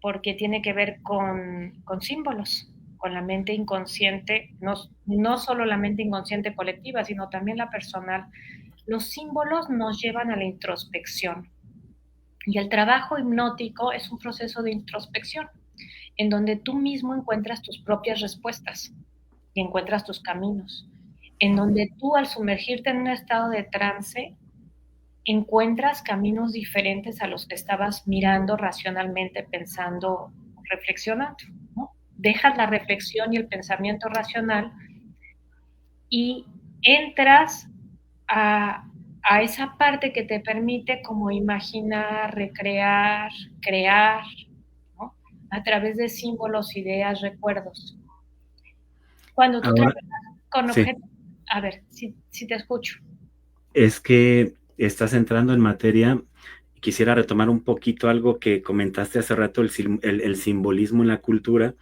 porque tiene que ver con símbolos, con la mente inconsciente, no solo la mente inconsciente colectiva, sino también la personal. Los símbolos nos llevan a la introspección y el trabajo hipnótico es un proceso de introspección en donde tú mismo encuentras tus propias respuestas y encuentras tus caminos, en donde tú al sumergirte en un estado de trance encuentras caminos diferentes a los que estabas mirando racionalmente, pensando, reflexionando, ¿no? Dejas la reflexión y el pensamiento racional y entras a esa parte que te permite como imaginar, recrear, crear, ¿no? A través de símbolos, ideas, recuerdos. Cuando tú trabajas con objetos, sí. A ver, si te escucho. Es que estás entrando en materia. Quisiera retomar un poquito algo que comentaste hace rato, el simbolismo en la cultura,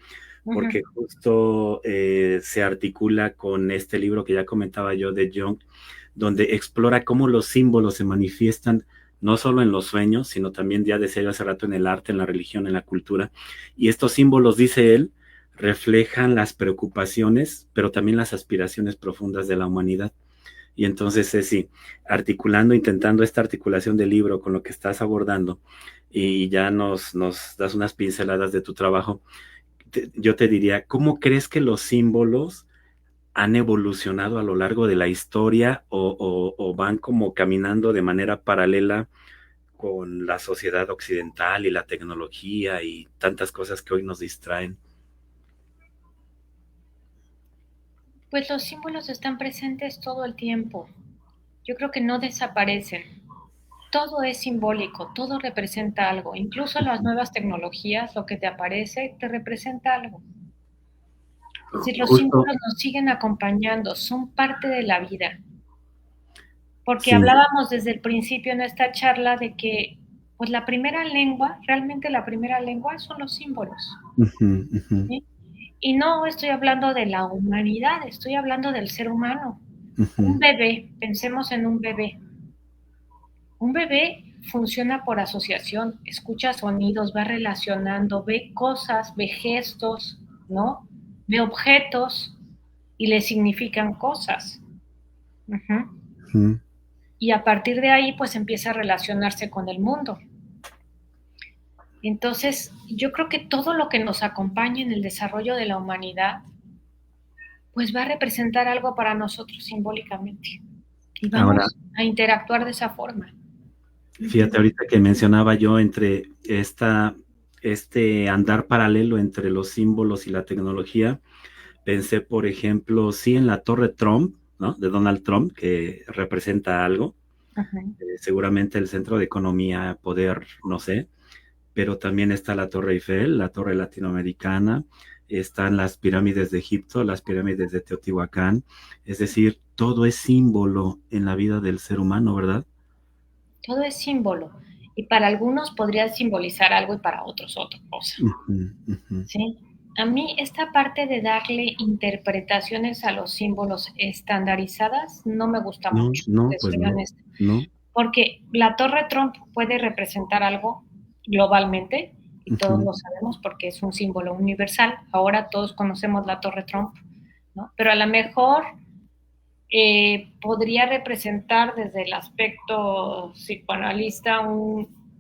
porque justo se articula con este libro que ya comentaba yo de Jung, donde explora cómo los símbolos se manifiestan no solo en los sueños, sino también, ya decía yo hace rato, en el arte, en la religión, en la cultura. Y estos símbolos, dice él, reflejan las preocupaciones, pero también las aspiraciones profundas de la humanidad. Y entonces, sí, intentando esta articulación del libro con lo que estás abordando, y ya nos das unas pinceladas de tu trabajo, yo te diría, ¿cómo crees que los símbolos han evolucionado a lo largo de la historia o van como caminando de manera paralela con la sociedad occidental y la tecnología y tantas cosas que hoy nos distraen? Pues los símbolos están presentes todo el tiempo. Yo creo que no desaparecen. Todo es simbólico, todo representa algo. Incluso las nuevas tecnologías, lo que te aparece, te representa algo. Es decir, los símbolos nos siguen acompañando, son parte de la vida. Porque hablábamos desde el principio en esta charla de que pues la primera lengua, realmente la primera lengua son los símbolos. ¿Sí? Y no estoy hablando de la humanidad, estoy hablando del ser humano. Un bebé, pensemos en un bebé. Un bebé funciona por asociación, escucha sonidos, va relacionando, ve cosas, ve gestos, ¿no? Ve objetos y le significan cosas. Y a partir de ahí, pues empieza a relacionarse con el mundo. Entonces, yo creo que todo lo que nos acompaña en el desarrollo de la humanidad, pues va a representar algo para nosotros simbólicamente. Y vamos a interactuar de esa forma. Fíjate, ahorita que mencionaba yo entre este andar paralelo entre los símbolos y la tecnología, pensé, por ejemplo, sí, en la Torre Trump, ¿no? De Donald Trump, que representa algo. Ujú. Seguramente el centro de economía, poder, no sé, pero también está la Torre Eiffel, la Torre Latinoamericana, están las pirámides de Egipto, las pirámides de Teotihuacán, es decir, todo es símbolo en la vida del ser humano, ¿verdad? Todo es símbolo. Y para algunos podría simbolizar algo y para otros otra cosa. Ujú, ujú. ¿Sí? A mí esta parte de darle interpretaciones a los símbolos estandarizadas no me gusta No, mucho, no, te pues soy no, honesta. no. Porque la Torre Trump puede representar algo globalmente, y todos Ujú, lo sabemos porque es un símbolo universal. Ahora todos conocemos la Torre Trump, ¿no? Pero a lo mejor podría representar desde el aspecto psicoanalista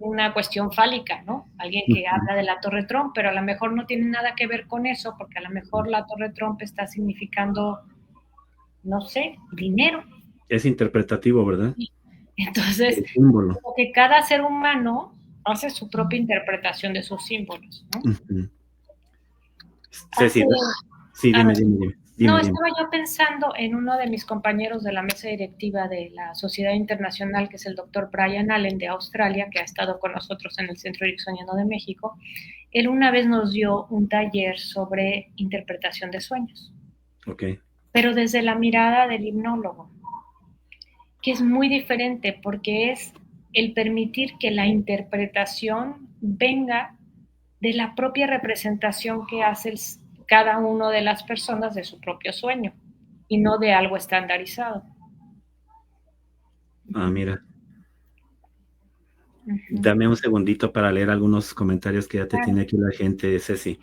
una cuestión fálica, ¿no? Alguien que ujú. habla de la Torre Trump, pero a lo mejor no tiene nada que ver con eso, porque a lo mejor la Torre Trump está significando, no sé, dinero. Es interpretativo, ¿verdad? Entonces, El símbolo. como que cada ser humano hace su propia interpretación de sus símbolos, ¿no? Ujú. Hace, Ceci, sí, a ver, no, dime, dime. estaba yo pensando en uno de mis compañeros de la mesa directiva de la Sociedad Internacional, que es el doctor Brian Allen de Australia, que ha estado con nosotros en el Centro Ericksoniano de México. Él una vez nos dio un taller sobre interpretación de sueños, Ok. pero desde la mirada del hipnólogo, que es muy diferente porque es el permitir que la interpretación venga de la propia representación que hace cada uno de las personas de su propio sueño y no de algo estandarizado. Ah, mira. Uh-huh. Dame un segundito para leer algunos comentarios que ya te Claro. tiene aquí la gente, Ceci.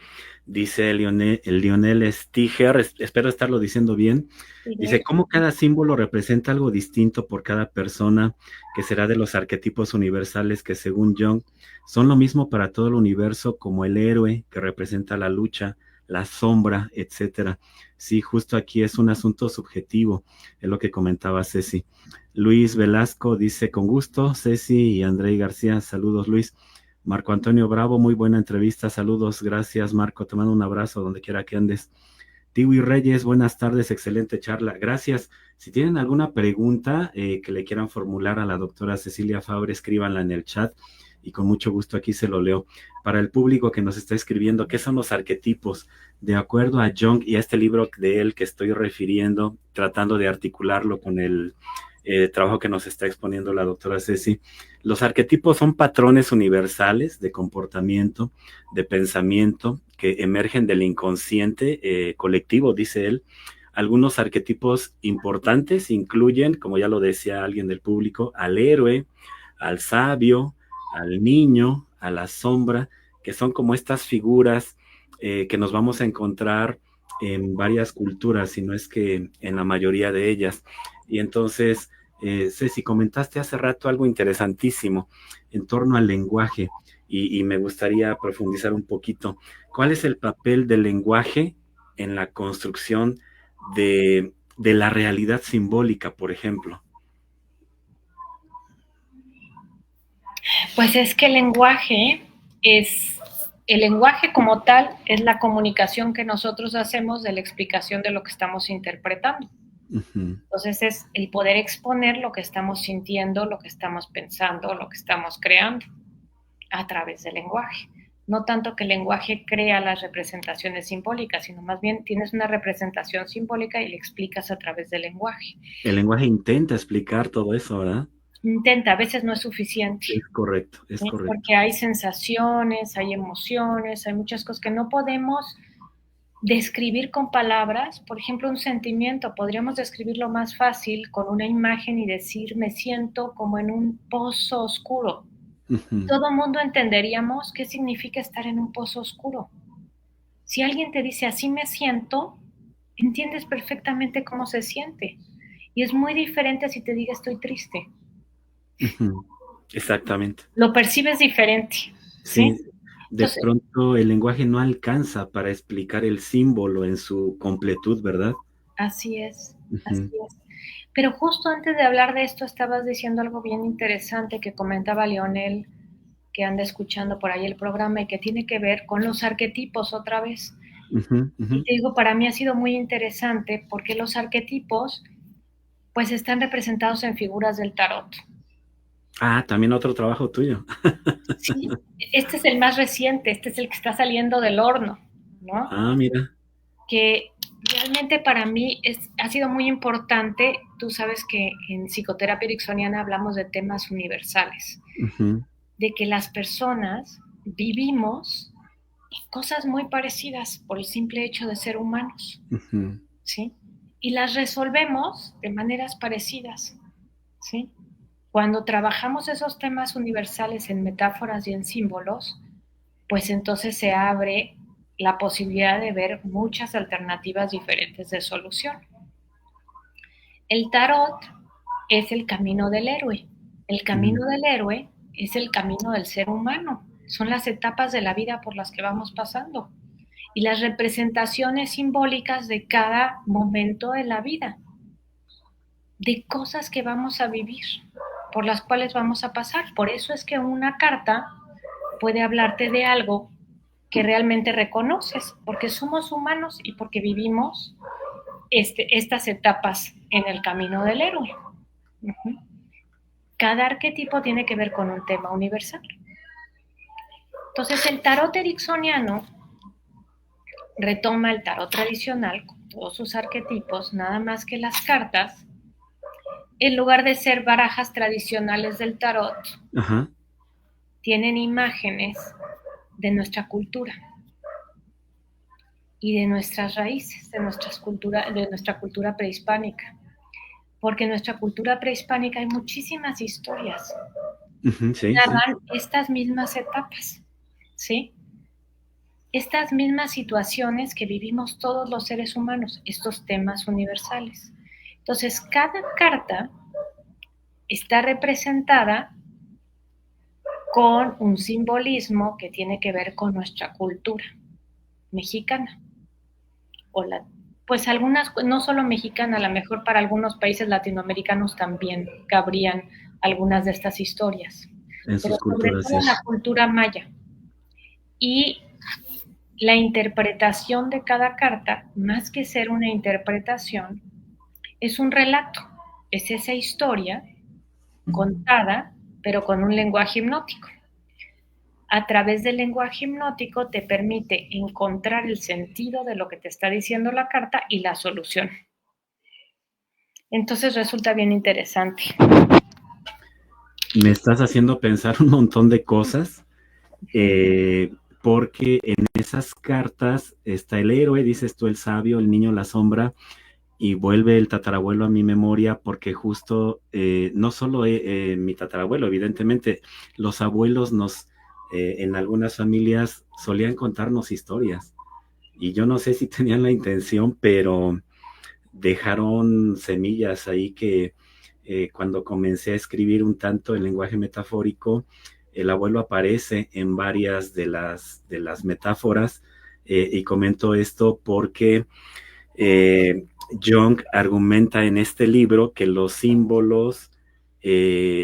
Dice Lionel Stiger, espero estarlo diciendo bien. Sí, Dice, ¿cómo cada símbolo representa algo distinto por cada persona, que será de los arquetipos universales que según Jung son lo mismo para todo el universo, como el héroe que representa la lucha, la sombra, etcétera? Sí, justo aquí es un asunto subjetivo, es lo que comentaba Ceci. Luis Velasco dice, con gusto, Ceci y Andrei García, saludos Luis. Marco Antonio Bravo, muy buena entrevista, saludos, gracias Marco, te mando un abrazo donde quiera que andes. Tiwi Reyes, buenas tardes, excelente charla, gracias. Si tienen alguna pregunta que le quieran formular a la doctora Cecilia Fabre, escríbanla en el chat y con mucho gusto aquí se lo leo. Para el público que nos está escribiendo, ¿qué son los arquetipos? De acuerdo a Jung y a este libro de él que estoy refiriendo, tratando de articularlo con el trabajo que nos está exponiendo la doctora Ceci, los arquetipos son patrones universales de comportamiento, de pensamiento, que emergen del inconsciente colectivo, dice él. Algunos arquetipos importantes incluyen, como ya lo decía alguien del público, al héroe, al sabio, al niño, a la sombra, que son como estas figuras que nos vamos a encontrar en varias culturas, si no es que en la mayoría de ellas. Y entonces, Ceci, comentaste hace rato algo interesantísimo en torno al lenguaje y me gustaría profundizar un poquito. ¿Cuál es el papel del lenguaje en la construcción de la realidad simbólica, por ejemplo? Pues es que el lenguaje como tal es la comunicación que nosotros hacemos de la explicación de lo que estamos interpretando. Ujú. Entonces es el poder exponer lo que estamos sintiendo, lo que estamos pensando, lo que estamos creando a través del lenguaje. No tanto que el lenguaje crea las representaciones simbólicas, sino más bien tienes una representación simbólica y le explicas a través del lenguaje. El lenguaje intenta explicar todo eso, ¿verdad? Intenta, a veces no es suficiente, Es correcto, es ¿sí? correcto. Porque hay sensaciones, hay emociones, hay muchas cosas que no podemos describir con palabras. Por ejemplo, un sentimiento, podríamos describirlo más fácil con una imagen y decir, me siento como en un pozo oscuro. Y Ujú, todo mundo entenderíamos qué significa estar en un pozo oscuro. Si alguien te dice, así me siento, entiendes perfectamente cómo se siente. Y es muy diferente si te diga, estoy triste. ujú. Exactamente. Lo percibes diferente, ¿sí? Sí, de Entonces, pronto el lenguaje no alcanza para explicar el símbolo en su completud, ¿verdad? así es, así Ujú, es. Pero justo antes de hablar de esto, estabas diciendo algo bien interesante que comentaba Leonel, que anda escuchando por ahí el programa y que tiene que ver con los arquetipos otra vez. ujú, ujú, Y te digo, para mí ha sido muy interesante porque los arquetipos pues están representados en figuras del tarot. Ah, también otro trabajo tuyo. Sí, este es el más reciente, este es el que está saliendo del horno, ¿no? Ah, mira. Que realmente para mí ha sido muy importante. Tú sabes que en psicoterapia ericksoniana hablamos de temas universales, Uh-huh. de que las personas vivimos cosas muy parecidas por el simple hecho de ser humanos, Uh-huh. ¿sí? Y las resolvemos de maneras parecidas, ¿sí? Cuando trabajamos esos temas universales en metáforas y en símbolos, pues entonces se abre la posibilidad de ver muchas alternativas diferentes de solución. El tarot es el camino del héroe. El camino del héroe es el camino del ser humano. Son las etapas de la vida por las que vamos pasando y las representaciones simbólicas de cada momento de la vida, de cosas que vamos a vivir, por las cuales vamos a pasar. Por eso es que una carta puede hablarte de algo que realmente reconoces, porque somos humanos y porque vivimos estas etapas en el camino del héroe. Uh-huh. Cada arquetipo tiene que ver con un tema universal. Entonces, el tarot ericksoniano retoma el tarot tradicional con todos sus arquetipos, nada más que las cartas, en lugar de ser barajas tradicionales del tarot, Ajá. tienen imágenes de nuestra cultura y de nuestras raíces, de nuestra cultura prehispánica. Porque en nuestra cultura prehispánica hay muchísimas historias Uh-huh. que Sí, sí. narran estas mismas etapas, ¿sí? Estas mismas situaciones que vivimos todos los seres humanos, estos temas universales. Entonces, cada carta está representada con un simbolismo que tiene que ver con nuestra cultura mexicana. O pues algunas, no solo mexicana, a lo mejor para algunos países latinoamericanos también cabrían algunas de estas historias, En pero sus sobre culturas, todo sí. la cultura maya. Y la interpretación de cada carta, más que ser una interpretación, es un relato, es esa historia contada, pero con un lenguaje hipnótico. A través del lenguaje hipnótico te permite encontrar el sentido de lo que te está diciendo la carta y la solución. Entonces resulta bien interesante. Me estás haciendo pensar un montón de cosas, porque en esas cartas está el héroe, dices tú, el sabio, el niño, la sombra, y vuelve el tatarabuelo a mi memoria porque justo, no solo mi tatarabuelo, evidentemente, los abuelos en algunas familias solían contarnos historias, y yo no sé si tenían la intención, pero dejaron semillas ahí que, cuando comencé a escribir un tanto el lenguaje metafórico, el abuelo aparece en varias de las metáforas, y comento esto porque, Jung argumenta en este libro que los símbolos,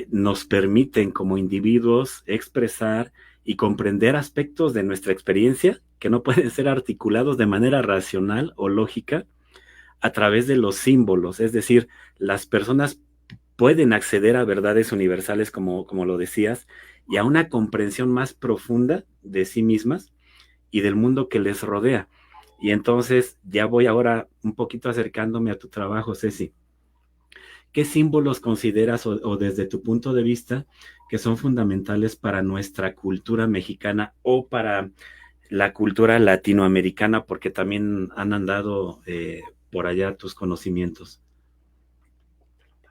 nos permiten como individuos expresar y comprender aspectos de nuestra experiencia que no pueden ser articulados de manera racional o lógica a través de los símbolos. Es decir, las personas pueden acceder a verdades universales, como lo decías, y a una comprensión más profunda de sí mismas y del mundo que les rodea. Y entonces ya voy ahora un poquito acercándome a tu trabajo, Ceci. ¿Qué símbolos consideras, o desde tu punto de vista, que son fundamentales para nuestra cultura mexicana o para la cultura latinoamericana, porque también han andado, por allá tus conocimientos?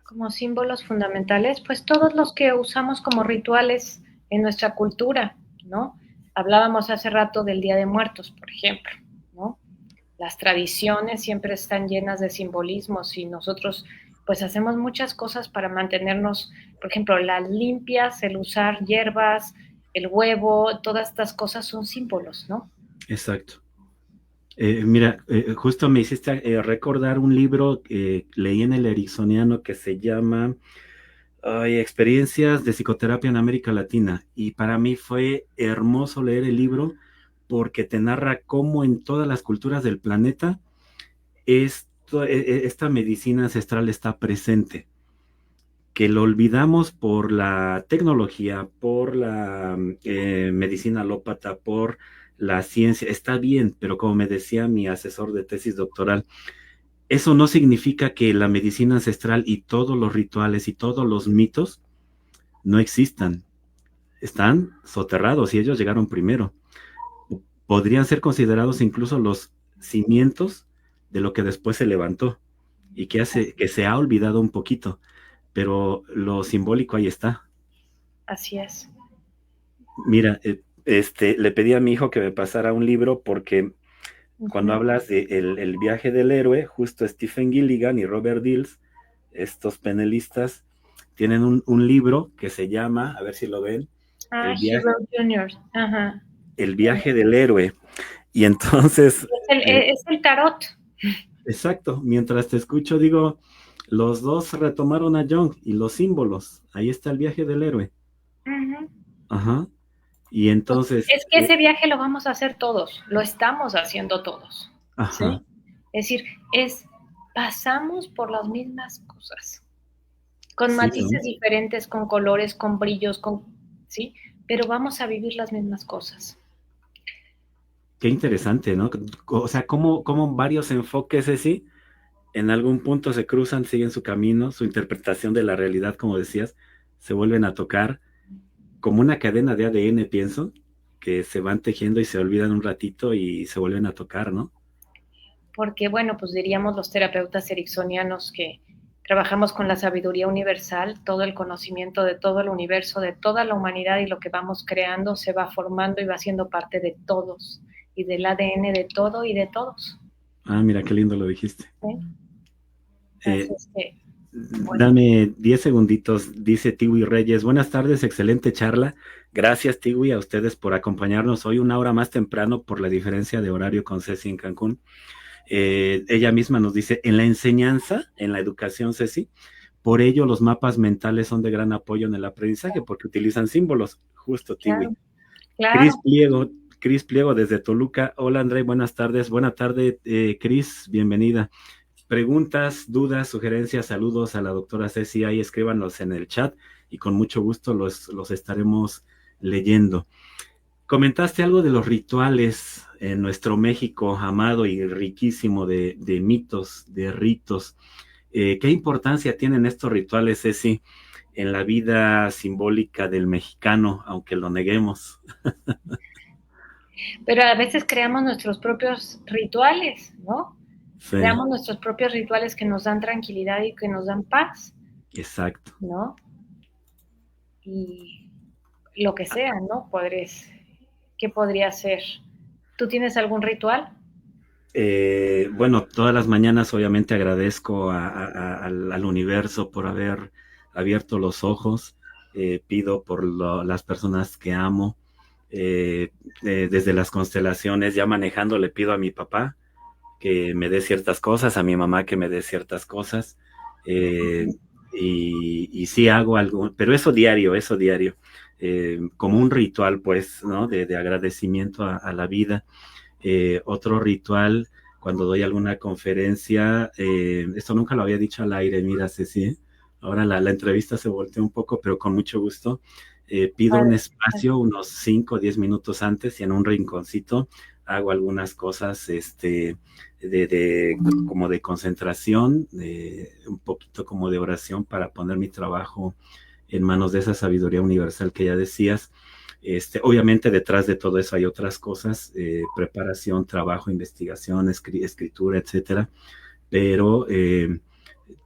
Como símbolos fundamentales, pues todos los que usamos como rituales en nuestra cultura, ¿no? Hablábamos hace rato del Día de Muertos, por ejemplo, ¿no? Las tradiciones siempre están llenas de simbolismos y nosotros pues hacemos muchas cosas para mantenernos, por ejemplo, las limpias, el usar hierbas, el huevo, todas estas cosas son símbolos, ¿no? Exacto. Mira, justo me hiciste, recordar un libro que leí en el Ericksoniano que se llama, ay, Experiencias de Psicoterapia en América Latina. Y para mí fue hermoso leer el libro porque te narra cómo en todas las culturas del planeta esto esta medicina ancestral está presente, que lo olvidamos por la tecnología, por la medicina alópata, por la ciencia, está bien, pero como me decía mi asesor de tesis doctoral, eso no significa que la medicina ancestral y todos los rituales y todos los mitos no existan. Están soterrados y ellos llegaron primero. Podrían ser considerados incluso los cimientos de lo que después se levantó y que se ha olvidado un poquito, pero lo simbólico ahí está. Así es. Mira, le pedí a mi hijo que me pasara un libro porque cuando Ujú. hablas de el viaje del héroe, justo Stephen Gilligan y Robert Dills, estos panelistas, tienen un libro que se llama, a ver si lo ven, Ah, El viaje, Hero Junior. Ajá. el viaje del héroe. Y entonces, Es el tarot. exacto, mientras te escucho, digo, los dos retomaron a Jung y los símbolos. Ahí está el viaje del héroe. Ujú. Ajá. Y Pues entonces, es que ese viaje lo vamos a hacer todos, lo estamos haciendo todos, ajá, ¿sí? Es decir, pasamos por las mismas cosas, con sí, matices ¿no? diferentes, con colores, con brillos, ¿sí? Pero vamos a vivir las mismas cosas. Qué interesante, ¿no? O sea, cómo varios enfoques así en algún punto se cruzan, siguen su camino, su interpretación de la realidad, como decías, se vuelven a tocar como una cadena de ADN, pienso, que se van tejiendo y se olvidan un ratito y se vuelven a tocar, ¿no? Porque, bueno, pues diríamos los terapeutas ericksonianos que trabajamos con la sabiduría universal, todo el conocimiento de todo el universo, de toda la humanidad y lo que vamos creando se va formando y va siendo parte de todos y del ADN de todo y de todos. Ah, mira, qué lindo lo dijiste. ¿Sí? Así Eh, es que, bueno, Dame 10 segunditos, dice Tiwi Reyes. Buenas tardes, excelente charla. Gracias, Tiwi, a ustedes por acompañarnos hoy una hora más temprano por la diferencia de horario con Ceci en Cancún. Ella misma nos dice, en la enseñanza, en la educación, Ceci, por ello los mapas mentales son de gran apoyo en el aprendizaje porque utilizan símbolos, justo, Tiwi. claro, claro. Cris Pliego, Cris Pliego desde Toluca. Hola, André, buenas tardes. Buena tarde, Cris, bienvenida. Preguntas, dudas, sugerencias, saludos a la doctora Ceci, ahí escríbanlos en el chat y con mucho gusto los estaremos leyendo. Comentaste algo de los rituales en nuestro México amado y riquísimo de mitos, de ritos. ¿Qué importancia tienen estos rituales, Ceci, en la vida simbólica del mexicano, aunque lo neguemos? Pero a veces creamos nuestros propios rituales, ¿no? Sí, Creamos nuestros propios rituales que nos dan tranquilidad y que nos dan paz, exacto. ¿no? Y lo que sea, ¿no? ¿Qué podría ser? ¿Tú tienes algún ritual? Bueno, todas las mañanas obviamente agradezco al universo por haber abierto los ojos. Pido por las personas que amo. Desde las constelaciones, ya manejando, le pido a mi papá que me dé ciertas cosas, a mi mamá que me dé ciertas cosas. Eh, y sí hago algo, pero eso diario, como un ritual, pues, ¿no? De agradecimiento a la vida. Otro ritual, cuando doy alguna conferencia, esto nunca lo había dicho al aire, mira, Ceci, ahora la entrevista se volteó un poco, pero con mucho gusto. Pido un Padre. espacio unos 5 o 10 minutos antes y en un rinconcito hago algunas cosas como de concentración, un poquito como de oración para poner mi trabajo en manos de esa sabiduría universal que ya decías. Obviamente detrás de todo eso hay otras cosas, preparación, trabajo, investigación, escritura, etcétera, pero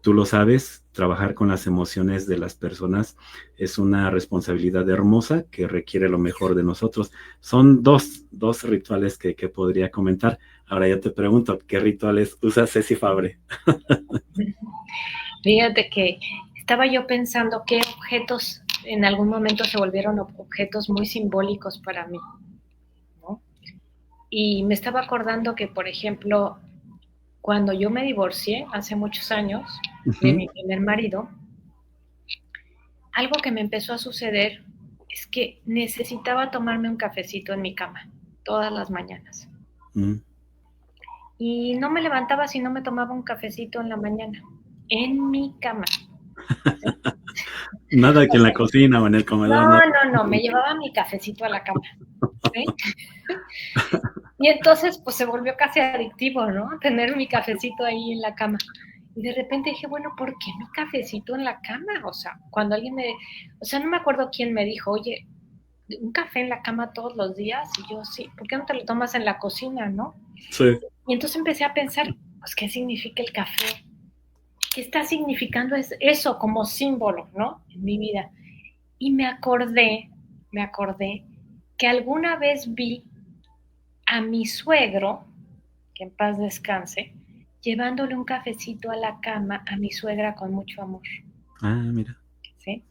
tú lo sabes, trabajar con las emociones de las personas es una responsabilidad hermosa que requiere lo mejor de nosotros. Son dos rituales que podría comentar. Ahora yo te pregunto, ¿qué rituales usa Ceci Fabre? Fíjate que estaba yo pensando qué objetos en algún momento se volvieron objetos muy simbólicos para mí, ¿no? Y me estaba acordando que, por ejemplo, cuando yo me divorcié hace muchos años Uh de -huh. mi primer marido, algo que me empezó a suceder es que necesitaba tomarme un cafecito en mi cama todas las mañanas. y no me levantaba si no me tomaba un cafecito en la mañana, en mi cama. ¿Sí? Nada que O en la sea, cocina o en el comedor, no. no, me llevaba mi cafecito a la cama, ¿sí? Y entonces, pues se volvió casi adictivo, ¿no? Tener mi cafecito ahí en la cama. Y de repente dije, bueno, ¿por qué mi cafecito en la cama? O sea, cuando alguien o sea, no me acuerdo quién me dijo, oye, ¿un café en la cama todos los días? Y yo, sí, ¿por qué no te lo tomas en la cocina, no? Sí. Y entonces empecé a pensar, pues, ¿qué significa el café? ¿Qué está significando eso como símbolo, no? En mi vida. Y me acordé que alguna vez vi a mi suegro, que en paz descanse, llevándole un cafecito a la cama a mi suegra con mucho amor, Ah, mira. ¿sí?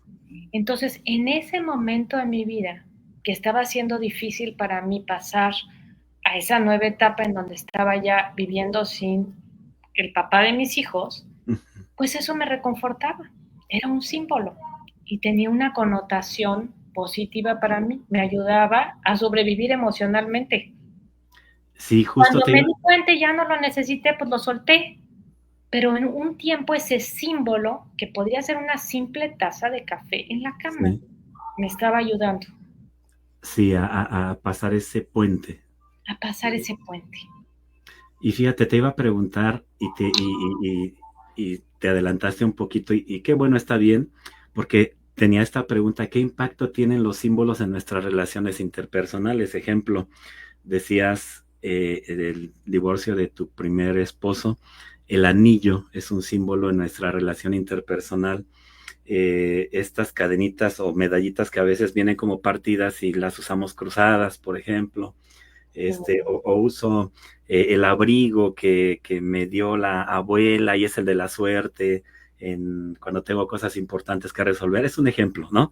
Entonces, en ese momento de mi vida, que estaba siendo difícil para mí pasar a esa nueva etapa en donde estaba ya viviendo sin el papá de mis hijos, pues eso me reconfortaba. Era un símbolo y tenía una connotación positiva para mí. Me ayudaba a sobrevivir emocionalmente. Sí, justo Cuando te me iba. di cuenta y ya no lo necesité, pues lo solté. Pero en un tiempo ese símbolo, que podría ser una simple taza de café en la cama, Sí, me estaba ayudando sí, a pasar ese puente. a pasar ese puente. Y fíjate, te iba a preguntar y te adelantaste un poquito y qué bueno, está bien, porque tenía esta pregunta: ¿qué impacto tienen los símbolos en nuestras relaciones interpersonales? Ejemplo, decías del divorcio de tu primer esposo, el anillo es un símbolo en nuestra relación interpersonal. Estas cadenitas o medallitas que a veces vienen como partidas y las usamos cruzadas, por ejemplo, o uso el abrigo que me dio la abuela y es el de la suerte cuando tengo cosas importantes que resolver. Es un ejemplo, ¿no?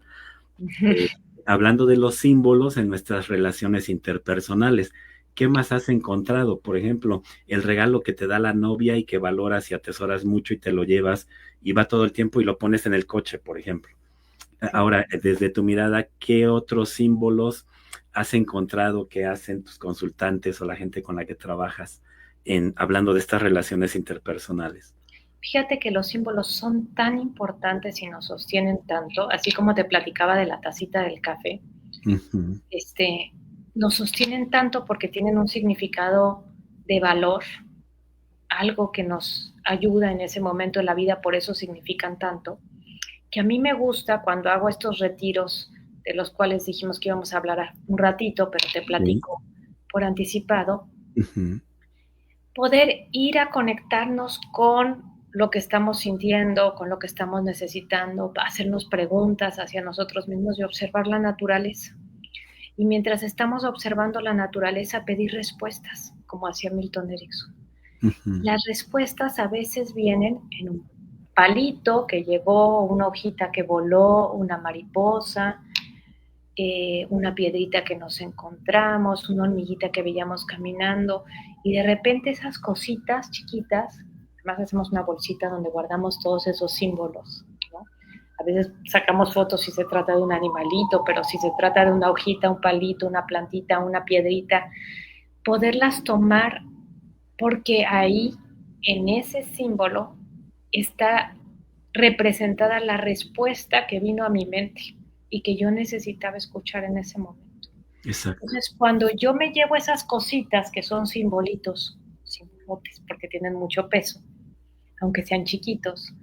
Eh, Hablando de los símbolos en nuestras relaciones interpersonales, ¿qué más has encontrado? Por ejemplo, el regalo que te da la novia y que valoras y atesoras mucho y te lo llevas y va todo el tiempo y lo pones en el coche, por ejemplo. Sí. Ahora, desde tu mirada, ¿qué otros símbolos has encontrado que hacen tus consultantes o la gente con la que trabajas hablando de estas relaciones interpersonales? Fíjate que los símbolos son tan importantes y nos sostienen tanto, así como te platicaba de la tacita del café, Ujú. este, nos sostienen tanto porque tienen un significado de valor, algo que nos ayuda en ese momento de la vida, por eso significan tanto, que a mí me gusta cuando hago estos retiros, de los cuales dijimos que íbamos a hablar un ratito, pero te Sí. platico por anticipado, Ujú. poder ir a conectarnos con lo que estamos sintiendo, con lo que estamos necesitando, hacernos preguntas hacia nosotros mismos y observar la naturaleza. Y mientras estamos observando la naturaleza, pedir respuestas, como hacía Milton Erickson. Ujú. Las respuestas a veces vienen en un palito que llegó, una hojita que voló, una mariposa, una piedrita que nos encontramos, una hormiguita que veíamos caminando, y de repente esas cositas chiquitas, además hacemos una bolsita donde guardamos todos esos símbolos, ¿no? A veces sacamos fotos si se trata de un animalito, pero si se trata de una hojita, un palito, una plantita, una piedrita, poderlas tomar porque ahí, en ese símbolo, está representada la respuesta que vino a mi mente y que yo necesitaba escuchar en ese momento. Exacto. Entonces, cuando yo me llevo esas cositas que son simbolitos, simbolotes, porque tienen mucho peso, aunque sean chiquitos,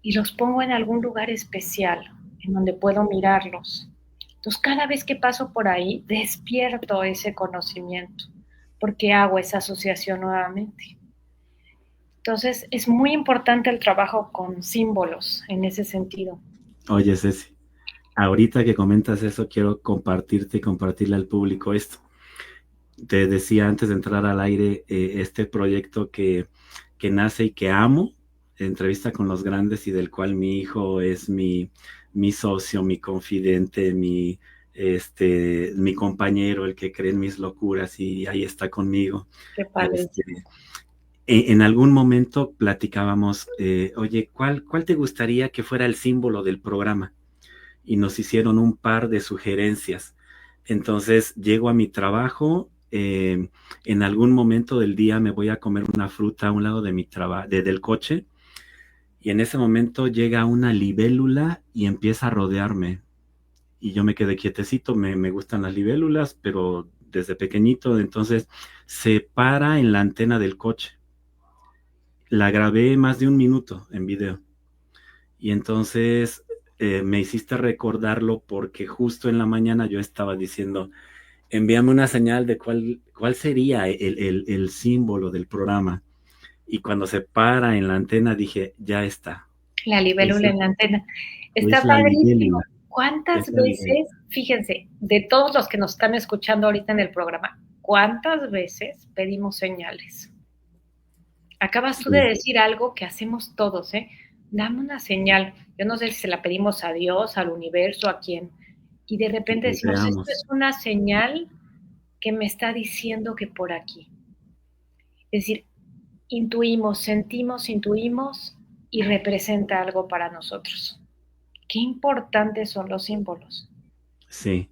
y los pongo en algún lugar especial, en donde puedo mirarlos. Entonces, cada vez que paso por ahí, despierto ese conocimiento, porque hago esa asociación nuevamente. Entonces, es muy importante el trabajo con símbolos en ese sentido. Oye, Ceci, ahorita que comentas eso, quiero compartirte y compartirle al público esto. Te decía antes de entrar al aire, este proyecto que nace y que amo, entrevista con los grandes y del cual mi hijo es mi socio, mi confidente, mi compañero, el que cree en mis locuras y ahí está conmigo. Qué Este, padrísimo. en algún momento platicábamos, oye, ¿cuál te gustaría que fuera el símbolo del programa? Y nos hicieron un par de sugerencias. Entonces llego a mi trabajo en algún momento del día me voy a comer una fruta a un lado de mi del coche, y en ese momento llega una libélula y empieza a rodearme. Y yo me quedé quietecito, me gustan las libélulas, pero desde pequeñito, entonces se para en la antena del coche. La grabé más de un minuto en video. Y entonces me hiciste recordarlo porque justo en la mañana yo estaba diciendo, envíame una señal de cuál sería el símbolo del programa. Y cuando se para en la antena dije, ya está. La libélula en la antena. Es Está la padrísimo. libélula. ¿Cuántas Es la libélula. veces, fíjense, de todos los que nos están escuchando ahorita en el programa, cuántas veces pedimos señales? Acabas tú de Sí, decir algo que hacemos todos, ¿eh? Dame una señal. Yo no sé si se la pedimos a Dios, al universo, a quién. Y de repente que decimos, esto creamos. es una señal que me está diciendo que por aquí. Es decir, intuimos, sentimos, intuimos y representa algo para nosotros. Qué importantes son los símbolos. Sí.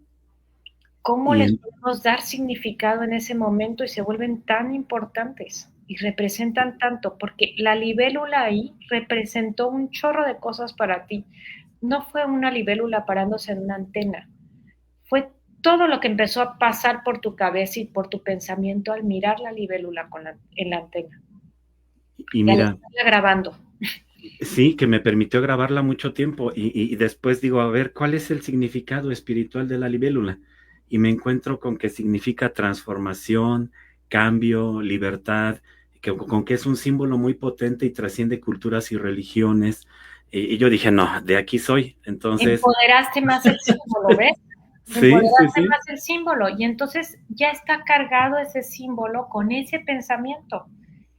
Cómo Y les en, podemos dar significado en ese momento y se vuelven tan importantes y representan tanto, porque la libélula ahí representó un chorro de cosas para ti. No fue una libélula parándose en una antena, fue todo lo que empezó a pasar por tu cabeza y por tu pensamiento al mirar la libélula en la antena y y al mira, estarla grabando. sí, que me permitió grabarla mucho tiempo y después digo, a ver, ¿cuál es el significado espiritual de la libélula? Y me encuentro con que significa transformación, cambio, libertad, con que es un símbolo muy potente y trasciende culturas y religiones. Y yo dije, no, de aquí soy. Entonces, Empoderaste más el símbolo, ¿ves? sí, sí, Empoderaste sí. más el símbolo y entonces ya está cargado ese símbolo con ese pensamiento.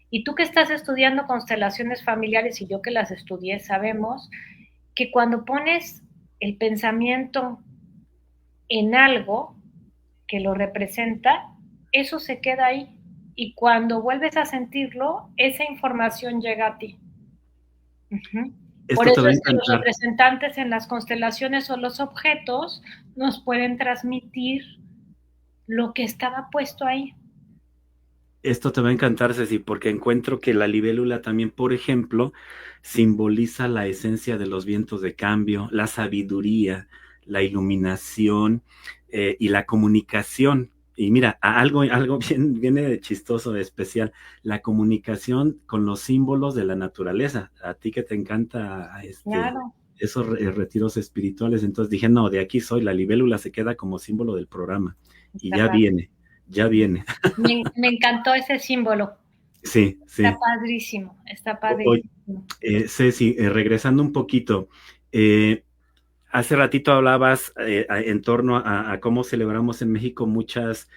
Y tú que estás estudiando constelaciones familiares y yo que las estudié, sabemos que cuando pones el pensamiento en algo que lo representa, eso se queda ahí. Y cuando vuelves a sentirlo, esa información llega a ti. Uh-huh. Por Esto te eso va a es que los encantar. representantes en las constelaciones o los objetos nos pueden transmitir lo que estaba puesto ahí. Esto te va a encantar, Ceci, porque encuentro que la libélula también, por ejemplo, simboliza la esencia de los vientos de cambio, la sabiduría, la iluminación y la comunicación. Y mira, algo bien, viene chistoso, especial, la comunicación con los símbolos de la naturaleza. A ti que te encanta Claro, esos retiros espirituales, entonces dije, no, de aquí soy, la libélula se queda como símbolo del programa. Y está padre. ya viene. Me encantó ese símbolo. Sí, Está sí. padrísimo, está Oye, padrísimo. Ceci, regresando un poquito, eh, hace ratito hablabas en torno a cómo celebramos en México muchas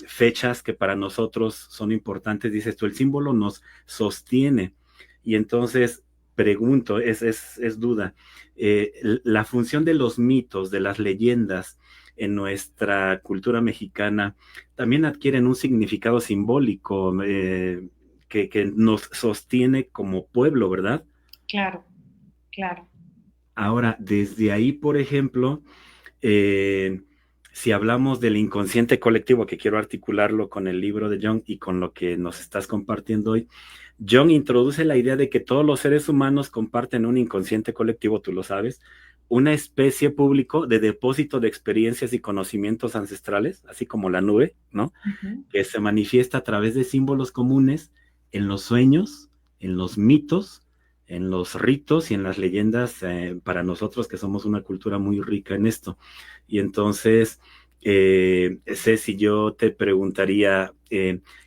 fechas que para nosotros son importantes. Dices tú, el símbolo nos sostiene. Y entonces pregunto, es duda, la función de los mitos, de las leyendas en nuestra cultura mexicana, también adquieren un significado simbólico que nos sostiene como pueblo, ¿verdad? Claro, claro. Ahora, desde ahí, por ejemplo, eh, si hablamos del inconsciente colectivo, que quiero articularlo con el libro de Jung y con lo que nos estás compartiendo hoy, Jung introduce la idea de que todos los seres humanos comparten un inconsciente colectivo, tú lo sabes, una especie público de depósito de experiencias y conocimientos ancestrales, así como la nube, ¿no? Uh-huh. Que se manifiesta a través de símbolos comunes en los sueños, en los mitos, en los ritos y en las leyendas para nosotros que somos una cultura muy rica en esto. Y entonces, Ceci, yo te preguntaría,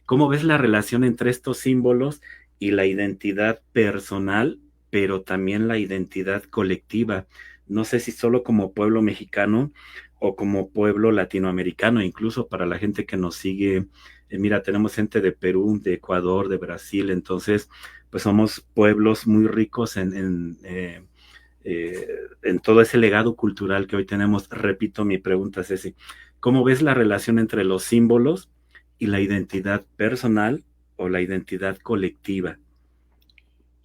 ¿cómo ves la relación entre estos símbolos y la identidad personal, pero también la identidad colectiva? No sé si solo como pueblo mexicano o como pueblo latinoamericano, incluso para la gente que nos sigue. Mira, tenemos gente de Perú, de Ecuador, de Brasil, entonces, pues somos pueblos muy ricos eh, en todo ese legado cultural que hoy tenemos. Repito mi pregunta, Ceci, ¿cómo ves la relación entre los símbolos y la identidad personal o la identidad colectiva?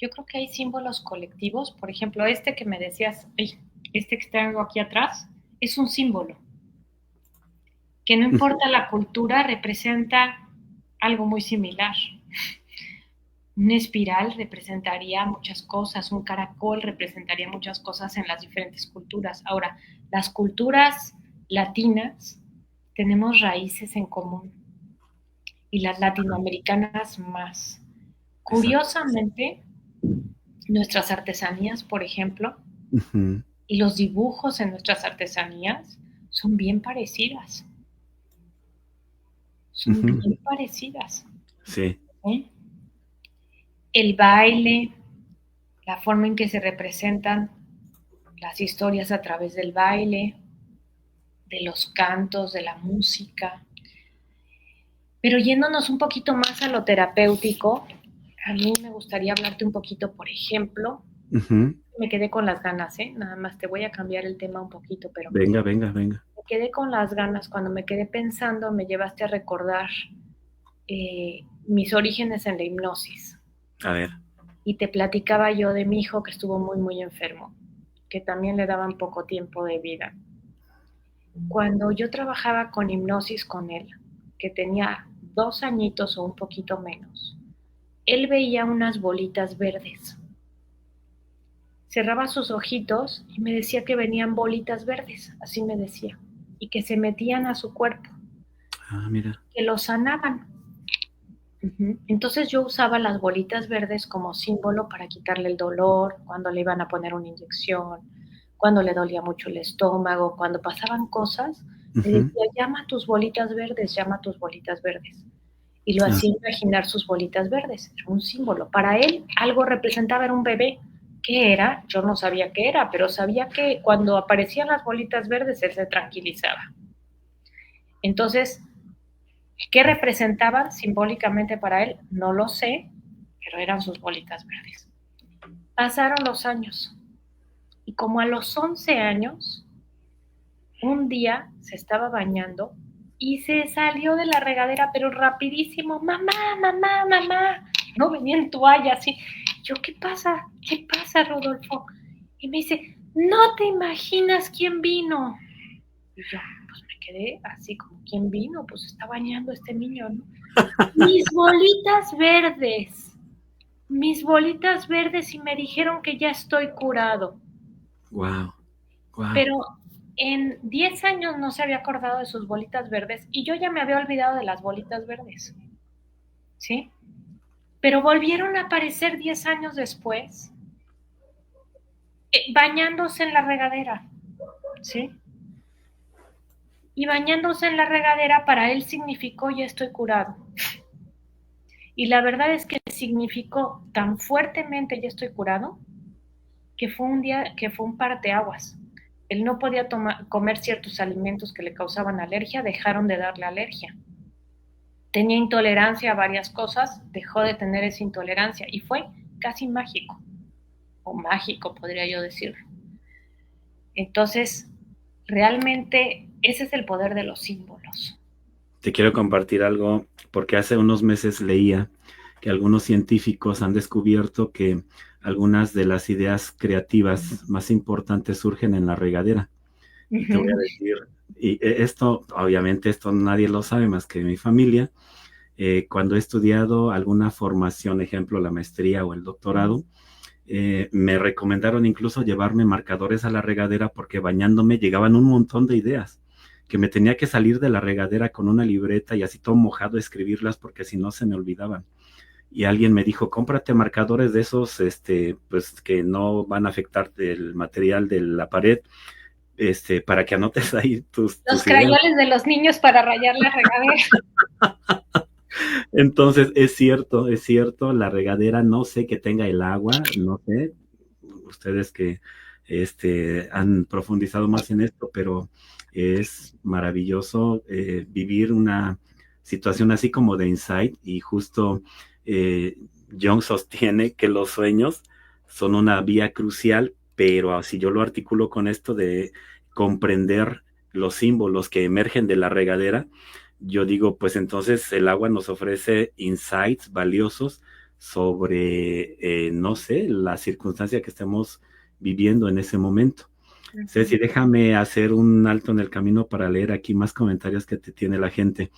Yo creo que hay símbolos colectivos, por ejemplo, este que me decías, ay, este que tengo aquí atrás, es un símbolo. que no importa la cultura, representa algo muy similar. Una espiral representaría muchas cosas, un caracol representaría muchas cosas en las diferentes culturas. Ahora, las culturas latinas tenemos raíces en común y las latinoamericanas más. Curiosamente, nuestras artesanías, por ejemplo, y los dibujos en nuestras artesanías son bien parecidas. Son bien parecidas. Sí. El baile, la forma en que se representan las historias a través del baile, de los cantos, de la música. Pero yéndonos un poquito más a lo terapéutico, a mí me gustaría hablarte un poquito, por ejemplo, me quedé con las ganas, nada más te voy a cambiar el tema un poquito, pero venga. Me quedé con las ganas, cuando me quedé pensando me llevaste a recordar mis orígenes en la hipnosis. A ver. Y te platicaba yo de mi hijo que estuvo muy, muy enfermo, que también le daban poco tiempo de vida. Cuando yo trabajaba con hipnosis con él, que tenía 2 añitos o un poquito menos, él veía unas bolitas verdes. Cerraba sus ojitos y me decía que venían bolitas verdes, así me decía, y que se metían a su cuerpo. Ah, mira. Que lo sanaban. Entonces yo usaba las bolitas verdes como símbolo para quitarle el dolor, cuando le iban a poner una inyección, cuando le dolía mucho el estómago, cuando pasaban cosas, le decía, llama tus bolitas verdes, llama tus bolitas verdes. Y lo hacía imaginar sus bolitas verdes, era un símbolo. Para él algo representaba, era un bebé. ¿Qué era? Yo no sabía qué era, pero sabía que cuando aparecían las bolitas verdes, él se tranquilizaba. Entonces, ¿qué representaban simbólicamente para él? No lo sé, pero eran sus bolitas verdes. Pasaron los años y como a los 11 años, un día se estaba bañando y se salió de la regadera, pero rapidísimo, mamá, mamá, mamá. No venía en toalla, así. Yo, ¿qué pasa? ¿Qué pasa, Rodolfo? Y me dice, no te imaginas quién vino. Y yo, pues me quedé así como, ¿quién vino? Pues está bañando este niño, ¿no? Mis bolitas verdes y me dijeron que ya estoy curado. Wow. Pero en 10 años no se había acordado de sus bolitas verdes y yo ya me había olvidado de las bolitas verdes, ¿sí? Pero volvieron a aparecer 10 años después, bañándose en la regadera, ¿sí? Y bañándose en la regadera para él significó ya estoy curado. Y la verdad es que significó tan fuertemente ya estoy curado que fue un parteaguas. Él no podía comer ciertos alimentos que le causaban alergia, dejaron de darle alergia. Tenía intolerancia a varias cosas, dejó de tener esa intolerancia y fue casi mágico, o mágico podría yo decirlo. Entonces, realmente ese es el poder de los símbolos. Te quiero compartir algo porque hace unos meses leía que algunos científicos han descubierto que algunas de las ideas creativas más importantes surgen en la regadera. Y te voy a decir, y esto, obviamente, esto nadie lo sabe más que mi familia. Cuando he estudiado alguna formación, ejemplo, la maestría o el doctorado, me recomendaron incluso llevarme marcadores a la regadera porque bañándome llegaban un montón de ideas, que me tenía que salir de la regadera con una libreta y así todo mojado escribirlas porque si no se me olvidaban. Y alguien me dijo, cómprate marcadores de esos, pues que no van a afectar el material de la pared, para que anotes ahí tus crayoles de los niños para rayar la regadera. Entonces, es cierto, la regadera, no sé que tenga el agua, no sé, ustedes que han profundizado más en esto, pero es maravilloso vivir una situación así como de insight y justo Jung sostiene que los sueños son una vía crucial, pero si yo lo articulo con esto de comprender los símbolos que emergen de la regadera, yo digo, pues entonces el agua nos ofrece insights valiosos sobre, no sé, la circunstancia que estemos viviendo en ese momento. Ceci, déjame hacer un alto en el camino para leer aquí más comentarios que te tiene la gente.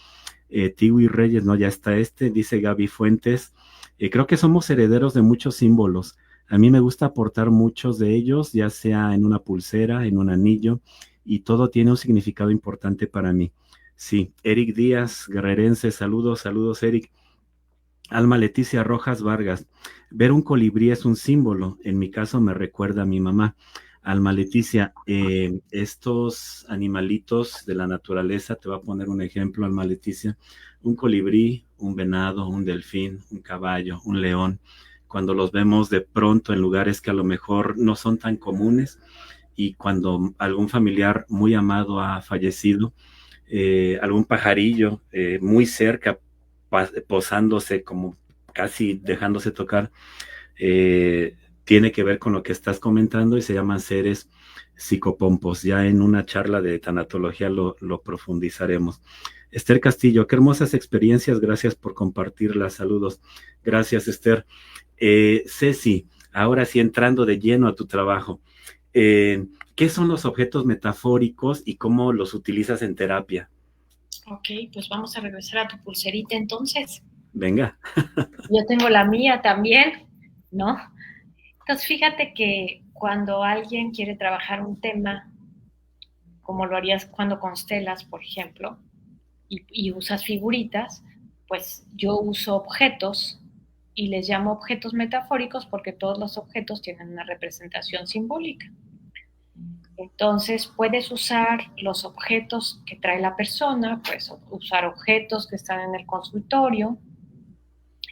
Tiwi Reyes, no, ya está dice Gaby Fuentes. Creo que somos herederos de muchos símbolos. A mí me gusta aportar muchos de ellos, ya sea en una pulsera, en un anillo, y todo tiene un significado importante para mí. Sí, Eric Díaz, guerrerense, saludos, saludos, Eric. Alma Leticia Rojas Vargas, ver un colibrí es un símbolo, en mi caso me recuerda a mi mamá. Alma Leticia, estos animalitos de la naturaleza, te voy a poner un ejemplo, Alma Leticia, un colibrí, un venado, un delfín, un caballo, un león, cuando los vemos de pronto en lugares que a lo mejor no son tan comunes y cuando algún familiar muy amado ha fallecido, algún pajarillo muy cerca, posándose como casi dejándose tocar, tiene que ver con lo que estás comentando y se llaman seres psicopompos. Ya en una charla de tanatología lo profundizaremos. Esther Castillo, qué hermosas experiencias, gracias por compartirlas, saludos. Gracias, Esther. Ceci, ahora sí entrando de lleno a tu trabajo, ¿qué son los objetos metafóricos y cómo los utilizas en terapia? Ok, pues vamos a regresar a tu pulserita entonces. Venga. Yo tengo la mía también, ¿no? Entonces fíjate que cuando alguien quiere trabajar un tema, como lo harías cuando constelas, por ejemplo, y usas figuritas, pues yo uso objetos y les llamo objetos metafóricos porque todos los objetos tienen una representación simbólica. Entonces puedes usar los objetos que trae la persona, puedes usar objetos que están en el consultorio.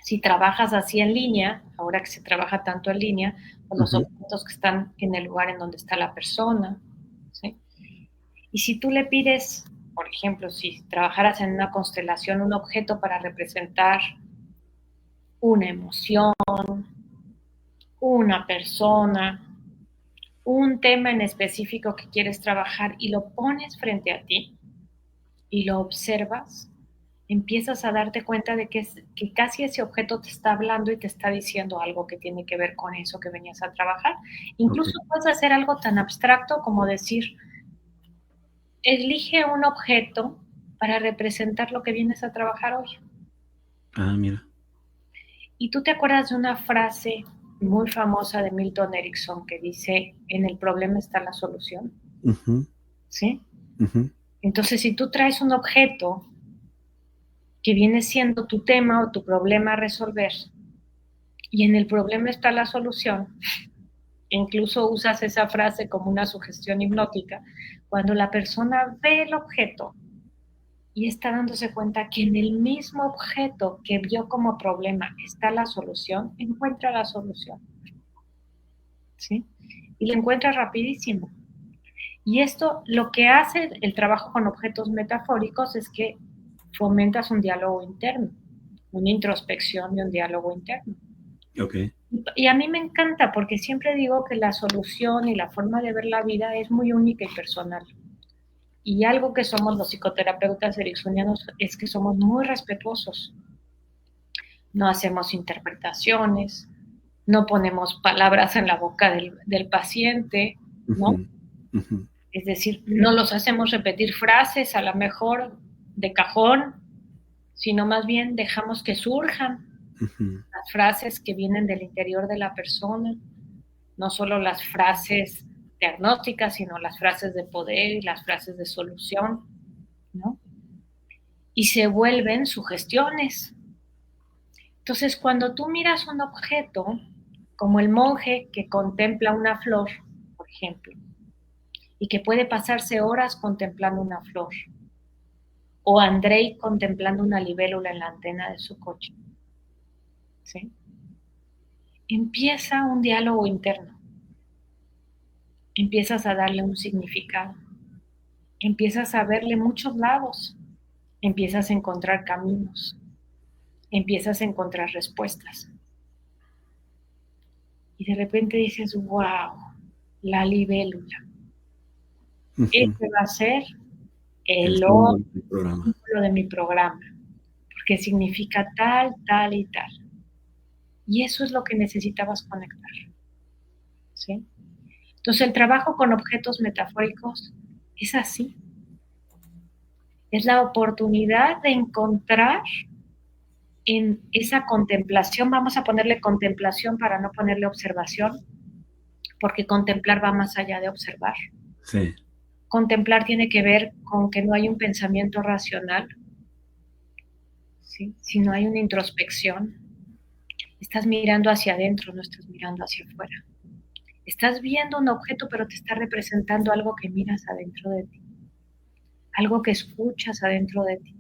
Si trabajas así en línea, ahora que se trabaja tanto en línea, pues los objetos que están en el lugar en donde está la persona, ¿sí? Y si tú le pides, por ejemplo, si trabajaras en una constelación, un objeto para representar una emoción, una persona, un tema en específico que quieres trabajar y lo pones frente a ti y lo observas, empiezas a darte cuenta de que casi ese objeto te está hablando y te está diciendo algo que tiene que ver con eso que venías a trabajar. Incluso puedes hacer algo tan abstracto como decir, elige un objeto para representar lo que vienes a trabajar hoy. Ah, mira. Y tú te acuerdas de una frase muy famosa de Milton Erickson que dice, en el problema está la solución. ¿Sí? Entonces, si tú traes un objeto que viene siendo tu tema o tu problema a resolver, y en el problema está la solución, incluso usas esa frase como una sugestión hipnótica, cuando la persona ve el objeto y está dándose cuenta que en el mismo objeto que vio como problema está la solución, encuentra la solución. ¿Sí? Y la encuentra rapidísimo. Y esto, lo que hace el trabajo con objetos metafóricos es que fomentas un diálogo interno, una introspección y un diálogo interno. Okay. Y a mí me encanta porque siempre digo que la solución y la forma de ver la vida es muy única y personal. Y algo que somos los psicoterapeutas ericksonianos es que somos muy respetuosos. No hacemos interpretaciones, no ponemos palabras en la boca del paciente, ¿no? Es decir, no los hacemos repetir frases a lo mejor de cajón, sino más bien dejamos que surjan las frases que vienen del interior de la persona, no solo las frases diagnósticas, sino las frases de poder y las frases de solución, ¿no? Y se vuelven sugestiones. Entonces, cuando tú miras un objeto, como el monje que contempla una flor, por ejemplo, y que puede pasarse horas contemplando una flor, o Andrei contemplando una libélula en la antena de su coche, ¿sí? Empieza un diálogo interno, empiezas a darle un significado, empiezas a verle muchos lados, empiezas a encontrar caminos, empiezas a encontrar respuestas. Y de repente dices, wow, la libélula. Este va a ser el logo de mi programa, porque significa tal, tal y tal. Y eso es lo que necesitabas conectar, ¿sí? Entonces el trabajo con objetos metafóricos es así. Es la oportunidad de encontrar en esa contemplación, vamos a ponerle contemplación para no ponerle observación, porque contemplar va más allá de observar. Sí. Contemplar tiene que ver con que no hay un pensamiento racional, ¿sí? Sino hay una introspección. Estás mirando hacia adentro, no estás mirando hacia afuera. Estás viendo un objeto, pero te está representando algo que miras adentro de ti, algo que escuchas adentro de ti.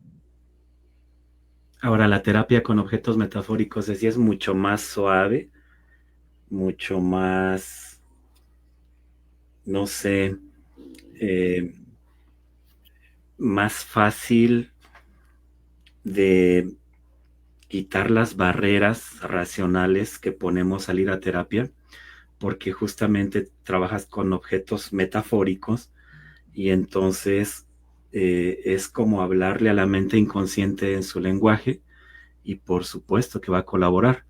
Ahora, la terapia con objetos metafóricos es mucho más suave, mucho más, no sé, eh, más fácil de quitar las barreras racionales que ponemos al ir a terapia, porque justamente trabajas con objetos metafóricos y entonces es como hablarle a la mente inconsciente en su lenguaje y por supuesto que va a colaborar.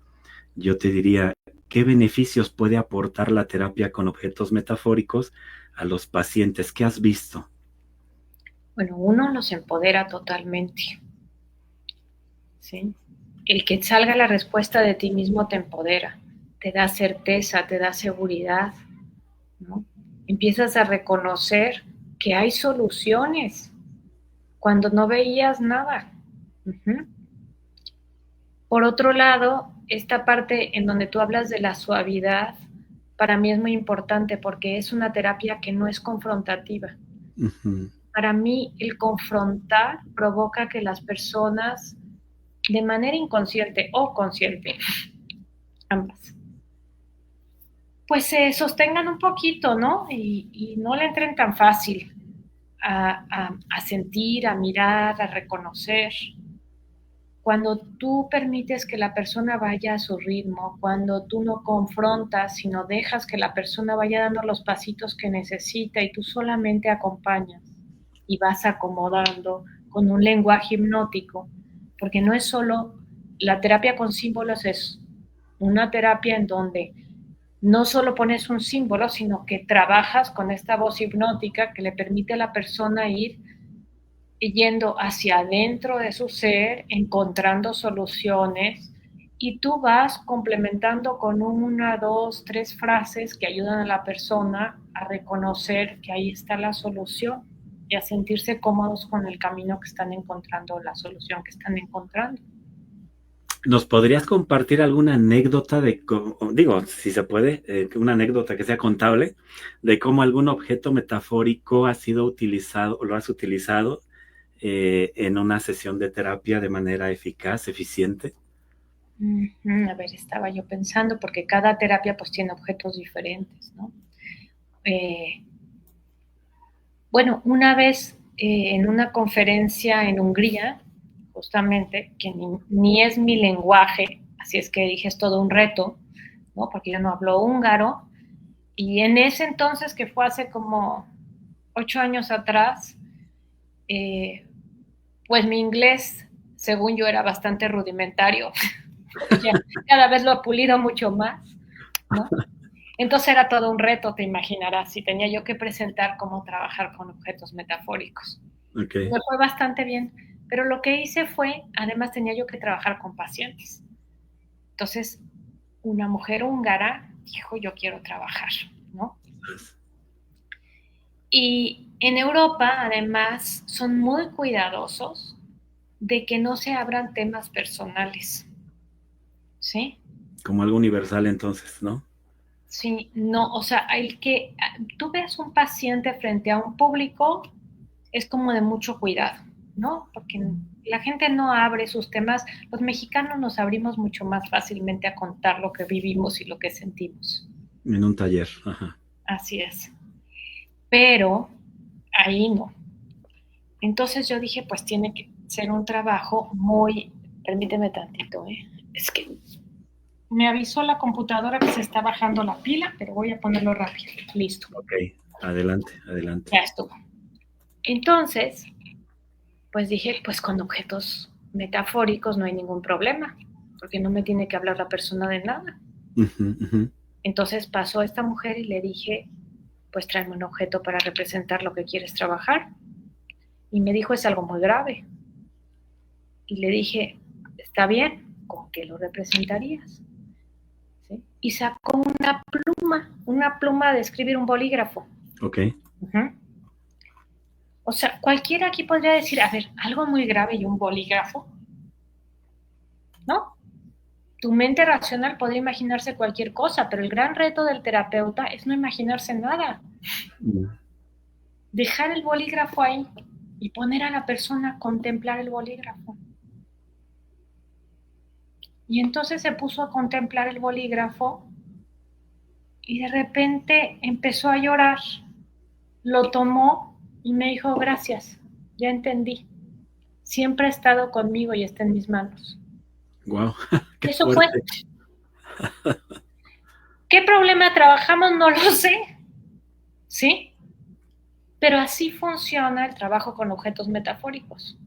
Yo te diría, ¿qué beneficios puede aportar la terapia con objetos metafóricos a los pacientes? ¿Qué has visto? Bueno, uno los empodera totalmente, ¿sí? El que salga la respuesta de ti mismo te empodera, te da certeza, te da seguridad, ¿no? Empiezas a reconocer que hay soluciones cuando no veías nada. Uh-huh. Por otro lado, esta parte en donde tú hablas de la suavidad, para mí es muy importante porque es una terapia que no es confrontativa. Uh-huh. Para mí, el confrontar provoca que las personas, de manera inconsciente o consciente, ambas, pues se sostengan un poquito, ¿no? Y no le entren tan fácil a sentir, a mirar, a reconocer. Cuando tú permites que la persona vaya a su ritmo, cuando tú no confrontas, sino dejas que la persona vaya dando los pasitos que necesita y tú solamente acompañas y vas acomodando con un lenguaje hipnótico, porque no es solo la terapia con símbolos, es una terapia en donde no solo pones un símbolo, sino que trabajas con esta voz hipnótica que le permite a la persona ir yendo hacia adentro de su ser, encontrando soluciones, y tú vas complementando con una, dos, tres frases que ayudan a la persona a reconocer que ahí está la solución y a sentirse cómodos con el camino que están encontrando, la solución que están encontrando. ¿Nos podrías compartir alguna anécdota digo, si se puede, una anécdota que sea contable, de cómo algún objeto metafórico ha sido utilizado o lo has utilizado en una sesión de terapia de manera eficaz, eficiente? A ver, estaba yo pensando, porque cada terapia pues tiene objetos diferentes, ¿no? Bueno, una vez en una conferencia en Hungría, justamente, que ni es mi lenguaje, así es que dije, es todo un reto, ¿no? Porque yo no hablo húngaro, y en ese entonces, que fue hace como 8 años atrás, eh, pues mi inglés, según yo, era bastante rudimentario. Ya, cada vez lo he pulido mucho más, ¿no? Entonces era todo un reto, te imaginarás, y tenía yo que presentar cómo trabajar con objetos metafóricos. Okay. Me fue bastante bien, pero lo que hice fue, además tenía yo que trabajar con pacientes. Entonces, una mujer húngara dijo, yo quiero trabajar, ¿no? Y en Europa, además, son muy cuidadosos de que no se abran temas personales, ¿sí? Como algo universal entonces, ¿no? Sí, no, o sea, el que tú veas un paciente frente a un público es como de mucho cuidado, ¿no? Porque la gente no abre sus temas, los mexicanos nos abrimos mucho más fácilmente a contar lo que vivimos y lo que sentimos. En un taller, ajá. Así es. Pero ahí no. Entonces yo dije, pues tiene que ser un trabajo muy, permíteme tantito, es que me avisó la computadora que se está bajando la pila, pero voy a ponerlo rápido. Listo. Ok, adelante, adelante. Ya estuvo. Entonces, pues dije, pues con objetos metafóricos no hay ningún problema, porque no me tiene que hablar la persona de nada. Uh-huh, uh-huh. Entonces pasó esta mujer y le dije, pues tráeme un objeto para representar lo que quieres trabajar. Y me dijo, es algo muy grave. Y le dije, está bien, ¿con qué lo representarías? ¿Sí? Y sacó una pluma de escribir, un bolígrafo. Ok. O sea, cualquiera aquí podría decir, a ver, algo muy grave y un bolígrafo, ¿no? Tu mente racional podría imaginarse cualquier cosa, pero el gran reto del terapeuta es no imaginarse nada. Dejar el bolígrafo ahí y poner a la persona a contemplar el bolígrafo. Y entonces se puso a contemplar el bolígrafo y de repente empezó a llorar. Lo tomó y me dijo, gracias, ya entendí. Siempre ha estado conmigo y está en mis manos. Wow, qué Eso fue. fuerte. ¿Qué problema trabajamos? No lo sé. ¿Sí? Pero así funciona el trabajo con objetos metafóricos.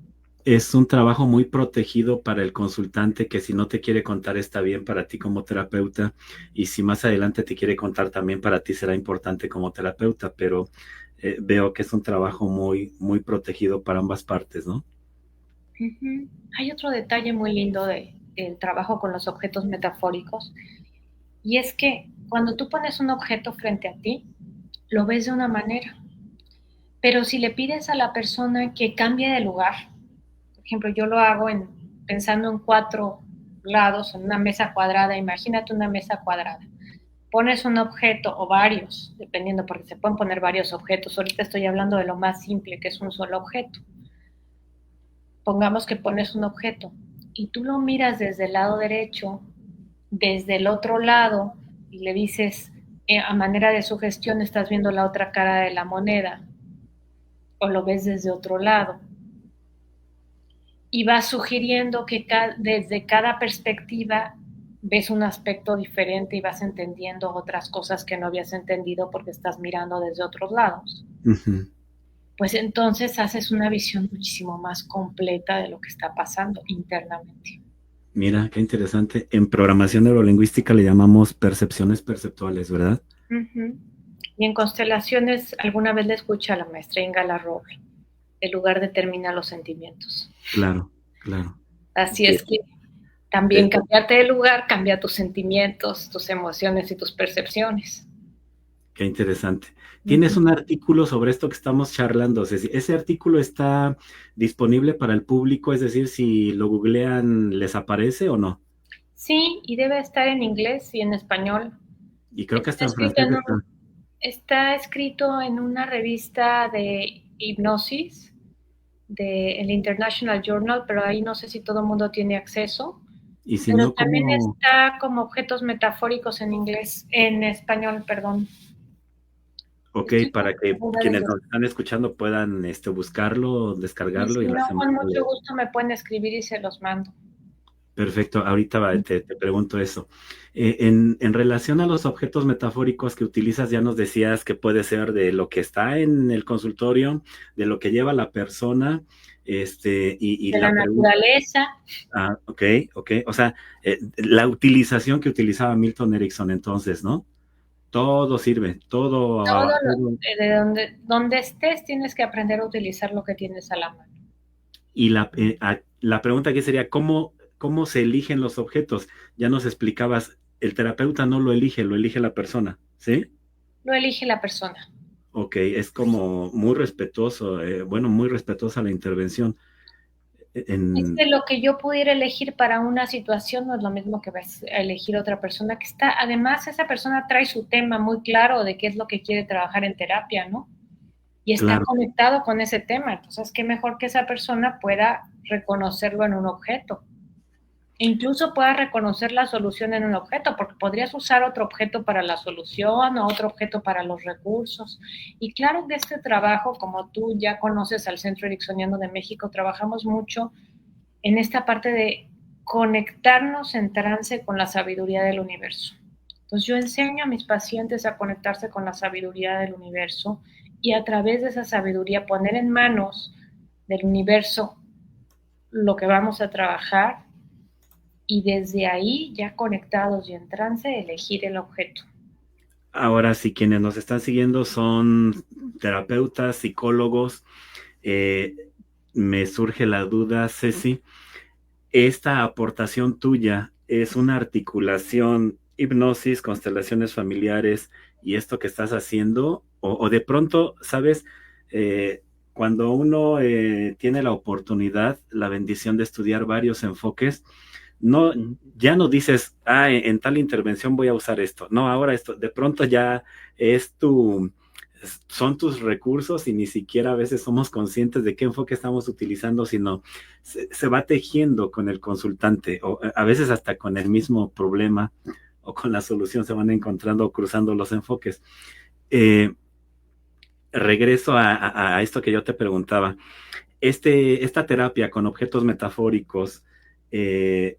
Es un trabajo muy protegido para el consultante que si no te quiere contar está bien para ti como terapeuta y si más adelante te quiere contar también para ti será importante como terapeuta, pero veo que es un trabajo muy, muy protegido para ambas partes, ¿no? Hay otro detalle muy lindo del trabajo con los objetos metafóricos y es que cuando tú pones un objeto frente a ti, lo ves de una manera, pero si le pides a la persona que cambie de lugar, por ejemplo, yo lo hago pensando en 4 lados, en una mesa cuadrada, imagínate una mesa cuadrada. Pones un objeto o varios, dependiendo, porque se pueden poner varios objetos. Ahorita estoy hablando de lo más simple, que es un solo objeto. Pongamos que pones un objeto y tú lo miras desde el lado derecho, desde el otro lado, y le dices, a manera de sugestión, estás viendo la otra cara de la moneda, o lo ves desde otro lado. Y vas sugiriendo que desde cada perspectiva ves un aspecto diferente y vas entendiendo otras cosas que no habías entendido porque estás mirando desde otros lados. Pues entonces haces una visión muchísimo más completa de lo que está pasando internamente. Mira, qué interesante. En programación neurolingüística le llamamos percepciones perceptuales, ¿verdad? Y en constelaciones, alguna vez le escuché a la maestra Inga Larroble, el lugar determina los sentimientos. Claro, claro. Así es que también cambiarte de lugar cambia tus sentimientos, tus emociones y tus percepciones. Qué interesante. ¿Tienes un artículo sobre esto que estamos charlando? ¿Ese artículo está disponible para el público? Es decir, si lo googlean, ¿les aparece o no? Sí, y debe estar en inglés y en español. Y creo que hasta en francés está. Está escrito en una revista de hipnosis del International Journal, pero ahí no sé si todo el mundo tiene acceso. Y si Pero no, también ¿cómo? está como objetos metafóricos en español, perdón. Ok, para que quienes nos están escuchando puedan buscarlo, descargarlo y y si la no, semana. con mucho gusto me pueden escribir y se los mando. Perfecto, ahorita te pregunto eso. En relación a los objetos metafóricos que utilizas, ya nos decías que puede ser de lo que está en el consultorio, de lo que lleva la persona, y de la naturaleza. Ok. O sea, la utilización que utilizaba Milton Erickson entonces, ¿no? Todo sirve, todo. De donde estés tienes que aprender a utilizar lo que tienes a la mano. Y la pregunta aquí sería, ¿cómo se eligen los objetos? Ya nos explicabas, el terapeuta no lo elige la persona, ¿sí? Lo elige la persona. Ok, es como muy respetuoso, muy respetuosa la intervención. Es que lo que yo pudiera elegir para una situación no es lo mismo que vas a elegir otra persona que está, además esa persona trae su tema muy claro de qué es lo que quiere trabajar en terapia, ¿no? Y está conectado con ese tema, entonces qué mejor que esa persona pueda reconocerlo en un objeto. E incluso pueda reconocer la solución en un objeto, porque podrías usar otro objeto para la solución o otro objeto para los recursos. Y claro que este trabajo, como tú ya conoces al Centro Ericksoniano de México, trabajamos mucho en esta parte de conectarnos en trance con la sabiduría del universo. Entonces yo enseño a mis pacientes a conectarse con la sabiduría del universo y a través de esa sabiduría poner en manos del universo lo que vamos a trabajar y desde ahí, ya conectados y en trance, elegir el objeto. Ahora, si quienes nos están siguiendo son terapeutas, psicólogos, eh, me surge la duda, Ceci, ¿esta aportación tuya es una articulación, hipnosis, constelaciones familiares y esto que estás haciendo? O de pronto, ¿sabes? Cuando uno tiene la oportunidad, la bendición de estudiar varios enfoques, no, ya no dices, en tal intervención voy a usar esto. No, ahora esto, de pronto ya es son tus recursos y ni siquiera a veces somos conscientes de qué enfoque estamos utilizando, sino se va tejiendo con el consultante o a veces hasta con el mismo problema o con la solución se van encontrando cruzando los enfoques. Eh, Regreso a esto que yo te preguntaba. Esta terapia con objetos metafóricos, eh,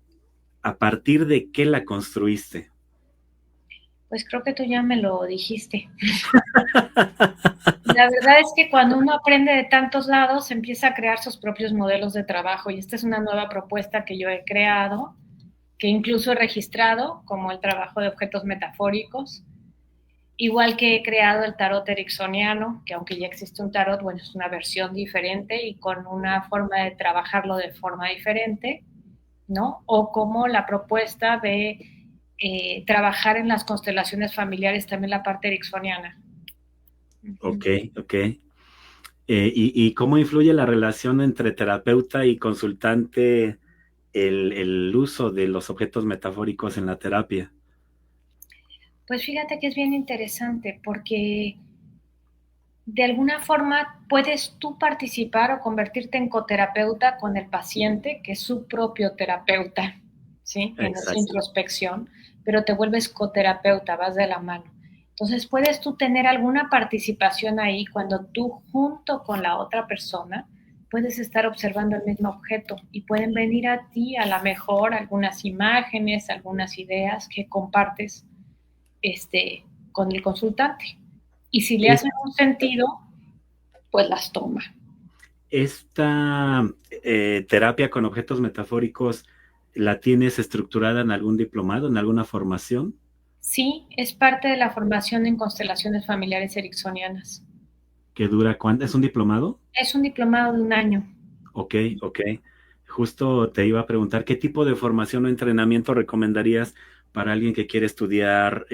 ¿a partir de qué la construiste? Pues creo que tú ya me lo dijiste. La verdad es que cuando uno aprende de tantos lados, empieza a crear sus propios modelos de trabajo y esta es una nueva propuesta que yo he creado, que incluso he registrado como el trabajo de objetos metafóricos, igual que he creado el tarot ericksoniano, que aunque ya existe un tarot, bueno, es una versión diferente y con una forma de trabajarlo de forma diferente, ¿no? O como la propuesta de trabajar en las constelaciones familiares, también la parte ericksoniana. Ok, ok. ¿Y cómo influye la relación entre terapeuta y consultante el uso de los objetos metafóricos en la terapia? Pues fíjate que es bien interesante porque de alguna forma puedes tú participar o convertirte en coterapeuta con el paciente, que es su propio terapeuta, ¿sí? En esa Exacto. introspección, pero te vuelves coterapeuta, vas de la mano. Entonces puedes tú tener alguna participación ahí cuando tú junto con la otra persona puedes estar observando el mismo objeto y pueden venir a ti a lo mejor algunas imágenes, algunas ideas que compartes con el consultante. Y si le Es- hacen un sentido, pues las toma. ¿Esta terapia con objetos metafóricos la tienes estructurada en algún diplomado, en alguna formación? Sí, es parte de la formación en constelaciones familiares ericksonianas. ¿Que dura cuánto? ¿Es un diplomado? Es un diplomado de un año. Ok, ok. Justo te iba a preguntar, ¿qué tipo de formación o entrenamiento recomendarías para alguien que quiere estudiar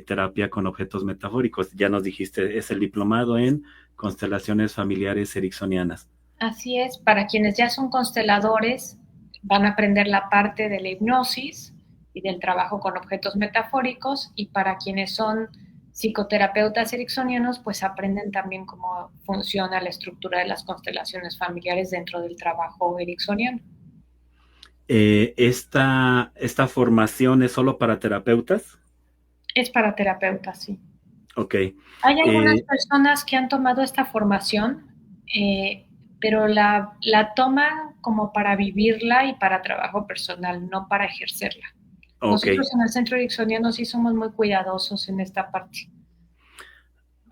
terapia con objetos metafóricos? Ya nos dijiste, es el diplomado en constelaciones familiares ericksonianas. Así es, para quienes ya son consteladores, van a aprender la parte de la hipnosis y del trabajo con objetos metafóricos, y para quienes son psicoterapeutas ericksonianos, pues aprenden también cómo funciona la estructura de las constelaciones familiares dentro del trabajo ericksoniano. ¿Esta formación es solo para terapeutas? Es para terapeutas, sí. Ok. Hay algunas Eh, personas que han tomado esta formación, pero la toman como para vivirla y para trabajo personal, no para ejercerla. ok. Nosotros en el Centro Ericksoniano sí somos muy cuidadosos en esta parte.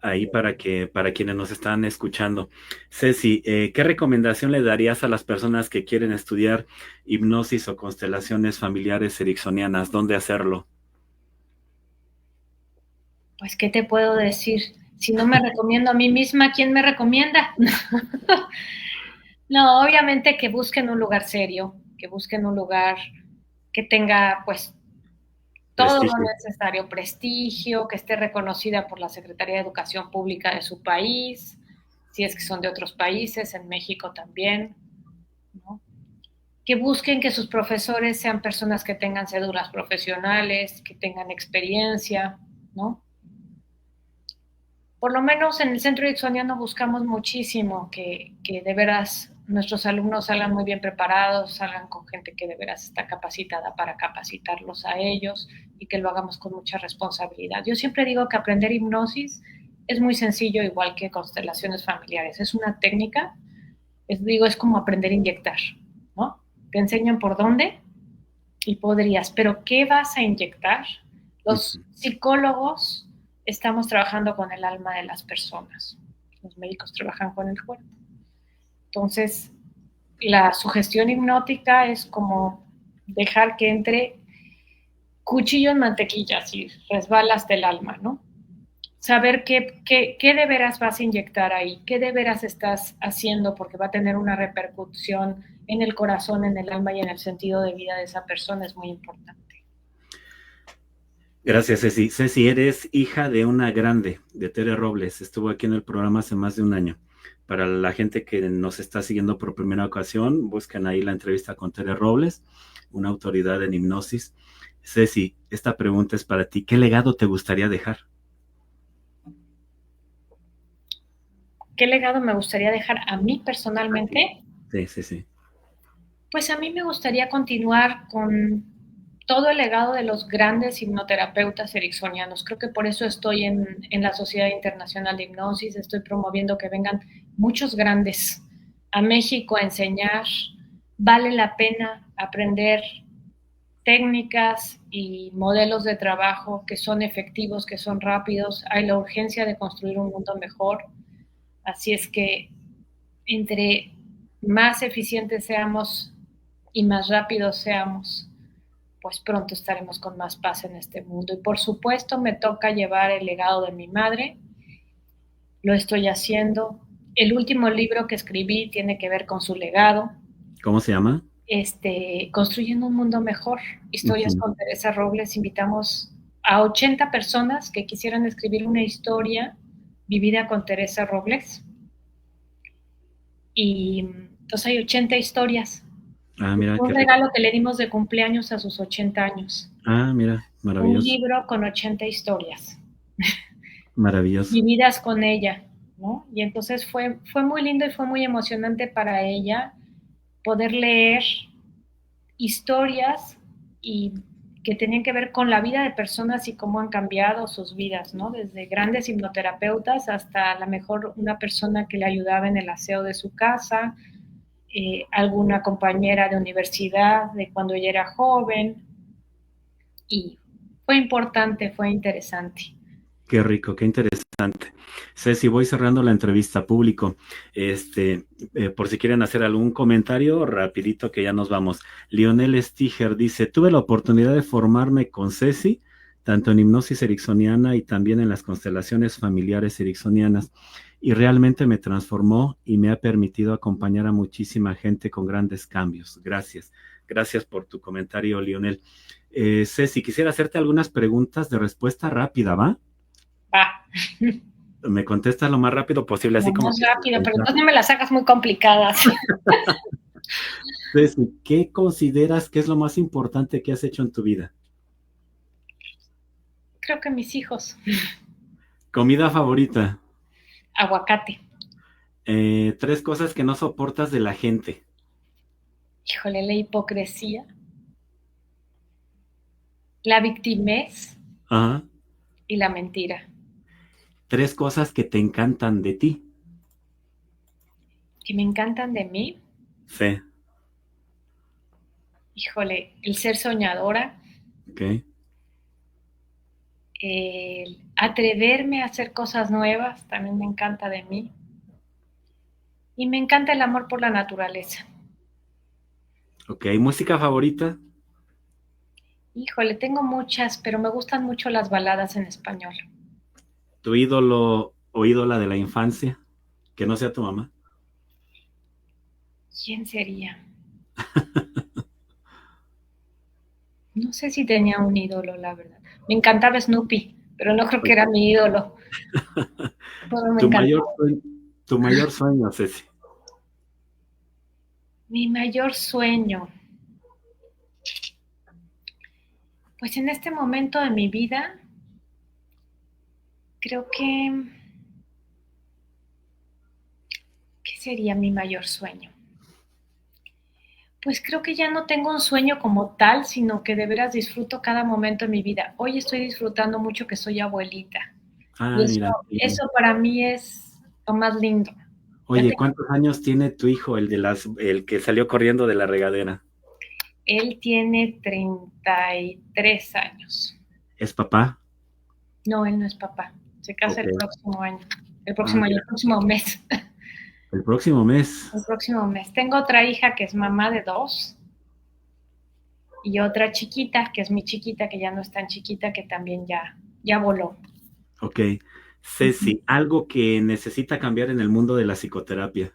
Ahí para quienes nos están escuchando. Ceci, ¿qué recomendación le darías a las personas que quieren estudiar hipnosis o constelaciones familiares ericksonianas? ¿Dónde hacerlo? Pues, ¿qué te puedo decir? Si no me recomiendo a mí misma, ¿quién me recomienda? No, obviamente que busquen un lugar serio, que busquen un lugar que tenga, pues, todo lo Prestigio. necesario, prestigio, que esté reconocida por la Secretaría de Educación Pública de su país, si es que son de otros países, en México también, ¿no? Que busquen que sus profesores sean personas que tengan cédulas profesionales, que tengan experiencia, ¿no? Por lo menos en el Centro Ericksoniano buscamos muchísimo que de veras nuestros alumnos salgan muy bien preparados, salgan con gente que de veras está capacitada para capacitarlos a ellos y que lo hagamos con mucha responsabilidad. Yo siempre digo que aprender hipnosis es muy sencillo, igual que constelaciones familiares. Es una técnica, es como aprender a inyectar, ¿no? Te enseñan por dónde y podrías, pero ¿qué vas a inyectar? Los psicólogos estamos trabajando con el alma de las personas. Los médicos trabajan con el cuerpo. Entonces, la sugestión hipnótica es como dejar que entre cuchillo en mantequilla, así resbalas del alma, ¿no? saber qué de veras vas a inyectar ahí, qué de veras estás haciendo, porque va a tener una repercusión en el corazón, en el alma y en el sentido de vida de esa persona, es muy importante. Gracias, Ceci. Ceci, eres hija de una grande, de Tere Robles. Estuvo aquí en el programa hace más de un año. Para la gente que nos está siguiendo por primera ocasión, busquen ahí la entrevista con Tere Robles, una autoridad en hipnosis. Ceci, esta pregunta es para ti. ¿Qué legado te gustaría dejar? ¿Qué legado me gustaría dejar a mí personalmente? Sí, sí, sí. Pues a mí me gustaría continuar con todo el legado de los grandes hipnoterapeutas ericksonianos. Creo que por eso estoy en la Sociedad Internacional de Hipnosis, estoy promoviendo que vengan muchos grandes a México a enseñar. Vale la pena aprender técnicas y modelos de trabajo que son efectivos, que son rápidos. Hay la urgencia de construir un mundo mejor. Así es que entre más eficientes seamos y más rápidos seamos, pues pronto estaremos con más paz en este mundo. Y por supuesto me toca llevar el legado de mi madre, lo estoy haciendo. El último libro que escribí tiene que ver con su legado. ¿Cómo se llama? Construyendo un mundo mejor, historias Uh-huh. con Teresa Robles. Invitamos a 80 personas que quisieran escribir una historia vivida con Teresa Robles. Y entonces hay 80 historias. Ah, mira, Un qué rico. regalo que le dimos de cumpleaños a sus 80 años. Ah, mira, Un maravilloso, libro con 80 historias maravilloso. vividas con ella, ¿no? Y entonces fue muy lindo y fue muy emocionante para ella poder leer historias y que tenían que ver con la vida de personas y cómo han cambiado sus vidas, ¿no? Desde grandes hipnoterapeutas hasta a lo mejor una persona que le ayudaba en el aseo de su casa, alguna compañera de universidad de cuando ella era joven, y fue importante, fue interesante. Qué rico, qué interesante. Ceci, voy cerrando la entrevista público. Por si quieren hacer algún comentario, rapidito que ya nos vamos. Lionel Stiger dice, tuve la oportunidad de formarme con Ceci, tanto en hipnosis ericksoniana y también en las constelaciones familiares ericksonianas, y realmente me transformó y me ha permitido acompañar a muchísima gente con grandes cambios. Gracias. Gracias por tu comentario, Lionel. Ceci, quisiera hacerte algunas preguntas de respuesta rápida, ¿va? Va. Me contestas lo más rápido posible, así Lo como más que sin rápido, pero pensar. entonces no me las hagas muy complicadas. Ceci, ¿qué consideras que es lo más importante que has hecho en tu vida? Creo que mis hijos. Comida favorita. Aguacate. 3 cosas que no soportas de la gente. Híjole, la hipocresía, la victimez Ajá. y la mentira. 3 cosas que te encantan de ti. Que me encantan de mí. Sí. Híjole, el ser soñadora, Ok. el atreverme a hacer cosas nuevas, también me encanta de mí. Y me encanta el amor por la naturaleza. Ok. ¿Música favorita? Híjole, tengo muchas, pero me gustan mucho las baladas en español. ¿Tu ídolo o ídola de la infancia? Que no sea tu mamá. ¿Quién sería? No sé si tenía un ídolo, la verdad. Me encantaba Snoopy, pero no creo que era mi ídolo. Pero me Tu mayor encantaba. sueño, tu mayor sueño, Ceci. Mi mayor sueño. Pues en este momento de mi vida, creo que... ¿Qué sería mi mayor sueño? Pues creo que ya no tengo un sueño como tal, sino que de veras disfruto cada momento de mi vida. Hoy estoy disfrutando mucho que soy abuelita. Y Ah, eso, mira, qué lindo. eso para mí es lo más lindo. Ya Oye, ¿cuántos años tiene tu hijo, el que salió corriendo de la regadera? Él tiene 33 años. ¿Es papá? No, él no es papá. Se casa Ok. el próximo año. El Ah, próximo año, mira, el próximo mes. el próximo mes. El próximo mes. Tengo otra hija que es mamá de 2 y otra chiquita, que es mi chiquita, que ya no es tan chiquita, que también ya voló. Ok. Ceci, algo que necesita cambiar en el mundo de la psicoterapia.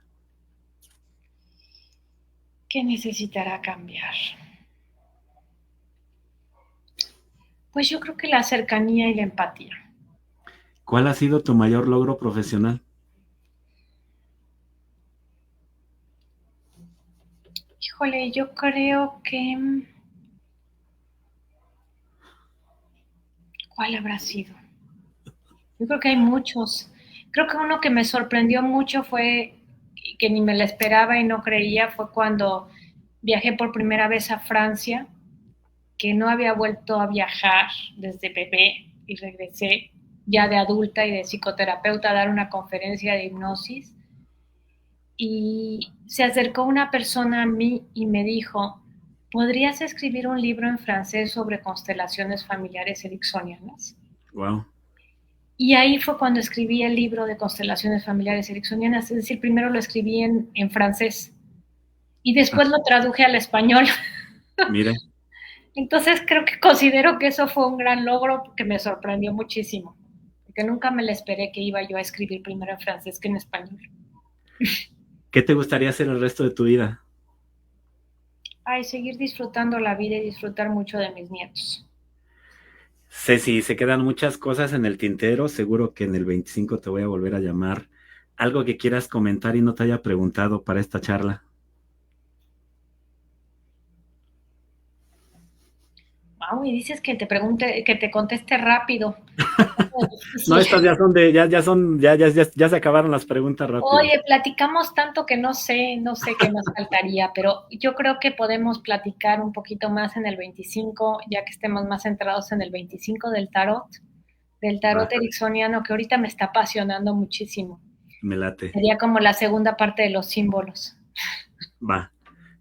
¿Qué necesitará cambiar? Pues yo creo que la cercanía y la empatía. ¿Cuál ha sido tu mayor logro profesional? Híjole, yo creo que... ¿Cuál habrá sido? Yo creo que hay muchos. Creo que uno que me sorprendió mucho fue, que ni me la esperaba y no creía, fue cuando viajé por primera vez a Francia, que no había vuelto a viajar desde bebé y regresé ya de adulta y de psicoterapeuta a dar una conferencia de hipnosis. Y se acercó una persona a mí y me dijo, ¿podrías escribir un libro en francés sobre constelaciones familiares ericksonianas? Wow. Y ahí fue cuando escribí el libro de constelaciones familiares ericksonianas, es decir, primero lo escribí en francés y después lo traduje al español. Mire. Entonces creo que considero que eso fue un gran logro que me sorprendió muchísimo, porque nunca me lo esperé que iba yo a escribir primero en francés que en español. ¿Qué te gustaría hacer el resto de tu vida? Ay, seguir disfrutando la vida y disfrutar mucho de mis nietos. Ceci, se quedan muchas cosas en el tintero. Seguro que en el 25 te voy a volver a llamar. Algo que quieras comentar y no te haya preguntado para esta charla. Wow, y dices que te pregunte, que te conteste rápido. No, estas ya son ya se acabaron las preguntas rápido. Oye, platicamos tanto que no sé qué nos faltaría, pero yo creo que podemos platicar un poquito más en el 25, ya que estemos más centrados en el 25 del tarot ericksoniano, que ahorita me está apasionando muchísimo. Me late. Sería como la segunda parte de los símbolos. Va.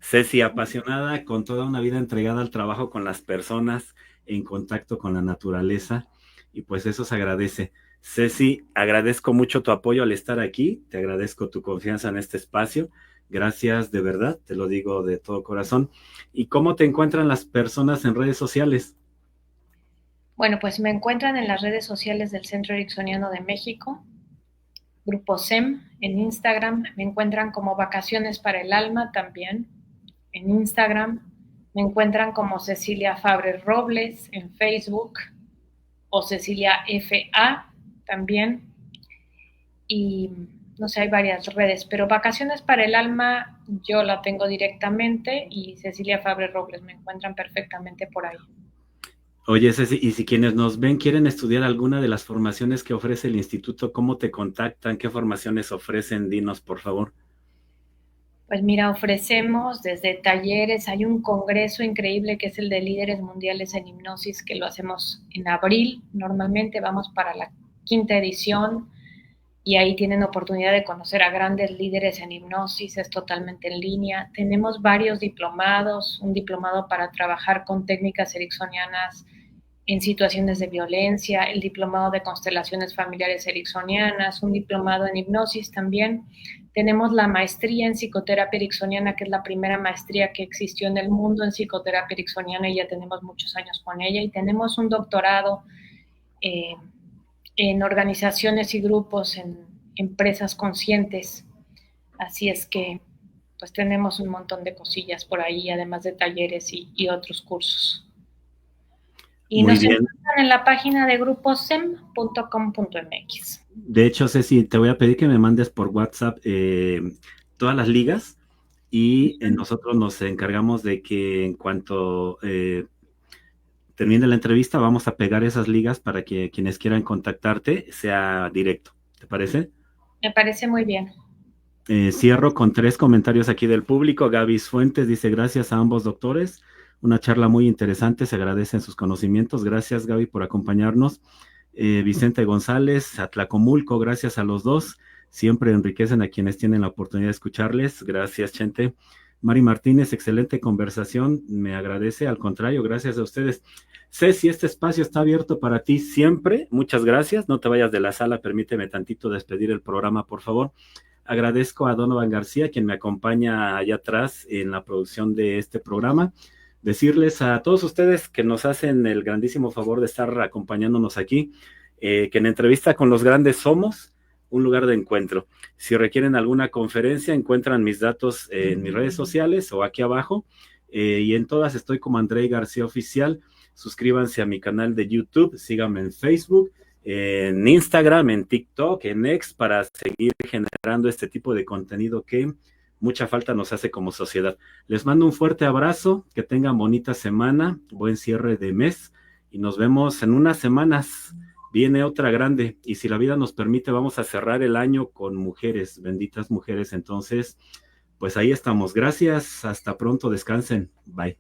Ceci, apasionada, con toda una vida entregada al trabajo con las personas, en contacto con la naturaleza, y pues eso se agradece. Ceci, agradezco mucho tu apoyo al estar aquí, te agradezco tu confianza en este espacio, gracias de verdad, te lo digo de todo corazón. ¿Y cómo te encuentran las personas en redes sociales? Bueno, pues me encuentran en las redes sociales del Centro Ericksoniano de México, Grupo SEM, en Instagram, me encuentran como Vacaciones para el Alma también, en Instagram, me encuentran como Cecilia Fabre Robles en Facebook o Cecilia FA también, y no sé, hay varias redes, pero Vacaciones para el Alma yo la tengo directamente y Cecilia Fabre Robles me encuentran perfectamente por ahí. Oye, Ceci, y si quienes nos ven quieren estudiar alguna de las formaciones que ofrece el instituto, ¿cómo te contactan? ¿Qué formaciones ofrecen? Dinos, por favor. Pues mira, ofrecemos desde talleres, hay un congreso increíble que es el de líderes mundiales en hipnosis, que lo hacemos en abril, normalmente vamos para la 5ª edición y ahí tienen oportunidad de conocer a grandes líderes en hipnosis, es totalmente en línea. Tenemos varios diplomados, un diplomado para trabajar con técnicas ericksonianas en situaciones de violencia, el diplomado de constelaciones familiares ericksonianas, un diplomado en hipnosis también. Tenemos la maestría en psicoterapia ericksoniana, que es la primera maestría que existió en el mundo en psicoterapia ericksoniana y ya tenemos muchos años con ella. Y tenemos un doctorado en organizaciones y grupos, en empresas conscientes. Así es que pues tenemos un montón de cosillas por ahí, además de talleres y otros cursos. Y Muy nos bien. encuentran en la página de gruposem.com.mx. De hecho, Ceci, te voy a pedir que me mandes por WhatsApp todas las ligas y nosotros nos encargamos de que en cuanto termine la entrevista vamos a pegar esas ligas para que quienes quieran contactarte sea directo. ¿Te parece? Me parece muy bien. Cierro con 3 comentarios aquí del público. Gaby Fuentes dice: gracias a ambos doctores. Una charla muy interesante, se agradecen sus conocimientos. Gracias, Gaby, por acompañarnos. Vicente González, Atlacomulco, gracias a los dos. Siempre enriquecen a quienes tienen la oportunidad de escucharles. Gracias, Chente. Mari Martínez, excelente conversación. Me agradece, al contrario, gracias a ustedes. Ceci, este espacio está abierto para ti siempre. Muchas gracias. No te vayas de la sala, permíteme tantito despedir el programa, por favor. Agradezco a Donovan García, quien me acompaña allá atrás en la producción de este programa. Decirles a todos ustedes que nos hacen el grandísimo favor de estar acompañándonos aquí, que en Entrevista con los Grandes somos un lugar de encuentro. Si requieren alguna conferencia, encuentran mis datos en mis redes sociales o aquí abajo, y en todas estoy como Andrei García Oficial. Suscríbanse a mi canal de YouTube, síganme en Facebook, en Instagram, en TikTok, en X, para seguir generando este tipo de contenido que mucha falta nos hace como sociedad. Les mando un fuerte abrazo, que tengan bonita semana, buen cierre de mes, y nos vemos en unas semanas. Viene otra grande, y si la vida nos permite, vamos a cerrar el año con mujeres, benditas mujeres. Entonces, pues ahí estamos. Gracias, hasta pronto, descansen, bye.